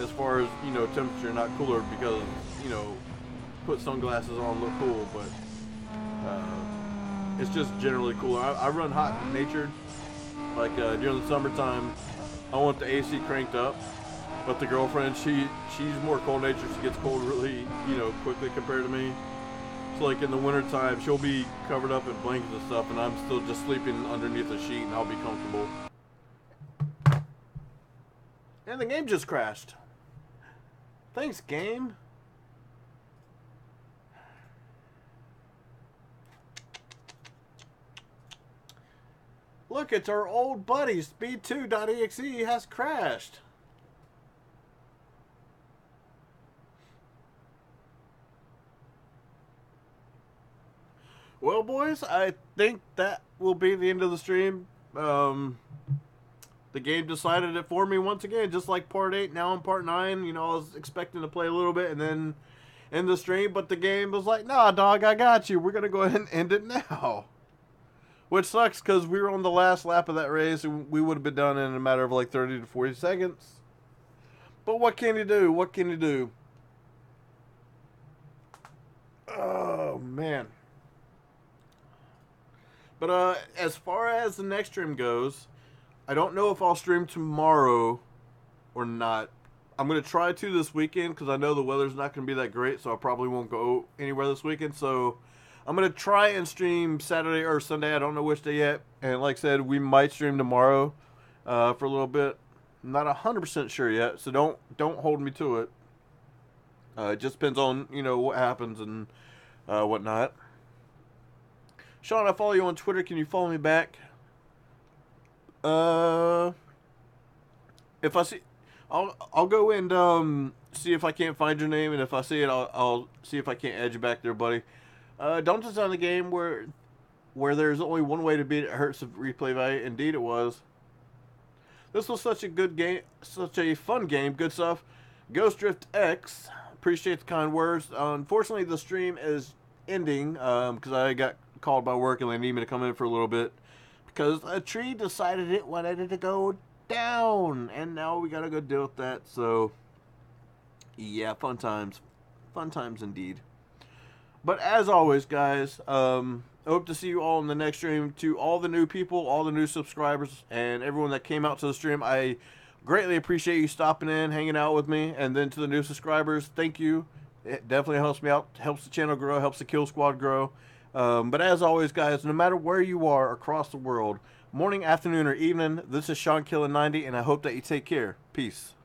S2: As far as, you know, temperature, not cooler because, you know, put sunglasses on, look cool, but it's just generally cooler. I run hot natured. Like during the summertime, I want the AC cranked up, but the girlfriend, she's more cold natured. She gets cold really, you know, quickly compared to me. So like in the wintertime, she'll be covered up in blankets and stuff, and I'm still just sleeping underneath the sheet, and I'll be comfortable. And the game just crashed. Thanks, game. Look, it's our old buddy, Speed2.exe has crashed. Well, boys, I think that will be the end of the stream. The game decided it for me once again, just like part 8, now in part 9. You know, I was expecting to play a little bit and then end the stream, but the game was like, nah, dog, I got you. We're going to go ahead and end it now. Which sucks, because we were on the last lap of that race, and we would have been done in a matter of like 30 to 40 seconds. But what can you do? What can you do? Oh, man. But as far as the next stream goes, I don't know if I'll stream tomorrow or not. I'm going to try to this weekend because I know the weather's not going to be that great, so I probably won't go anywhere this weekend. So I'm going to try and stream Saturday or Sunday. I don't know which day yet. And like I said, we might stream tomorrow for a little bit. I'm not 100% sure yet, so don't hold me to it. It just depends on, you know, what happens and whatnot. Sean, I follow you on Twitter. Can you follow me back? If I see, I'll go and see if I can't find your name, and if I see it, I'll see if I can't add you back there, buddy. Don't design a game where there's only one way to beat it. It hurts the replay value. Indeed, it was. This was such a good game, such a fun game. Good stuff. Ghost Drift X. Appreciate the kind words. Unfortunately, the stream is ending because I got called by work and they need me to come in for a little bit because a tree decided it wanted it to go down, and now we gotta go deal with that. So yeah, fun times indeed. But as always, guys, I hope to see you all in the next stream. To all the new people, all the new subscribers, and everyone that came out to the stream, I greatly appreciate you stopping in, hanging out with me. And then to the new subscribers, thank you. It definitely helps me out, helps the channel grow, helps the Kill Squad grow. But as always, guys, no matter where you are across the world, morning, afternoon, or evening, this is Sean Killer 90, and I hope that you take care. Peace.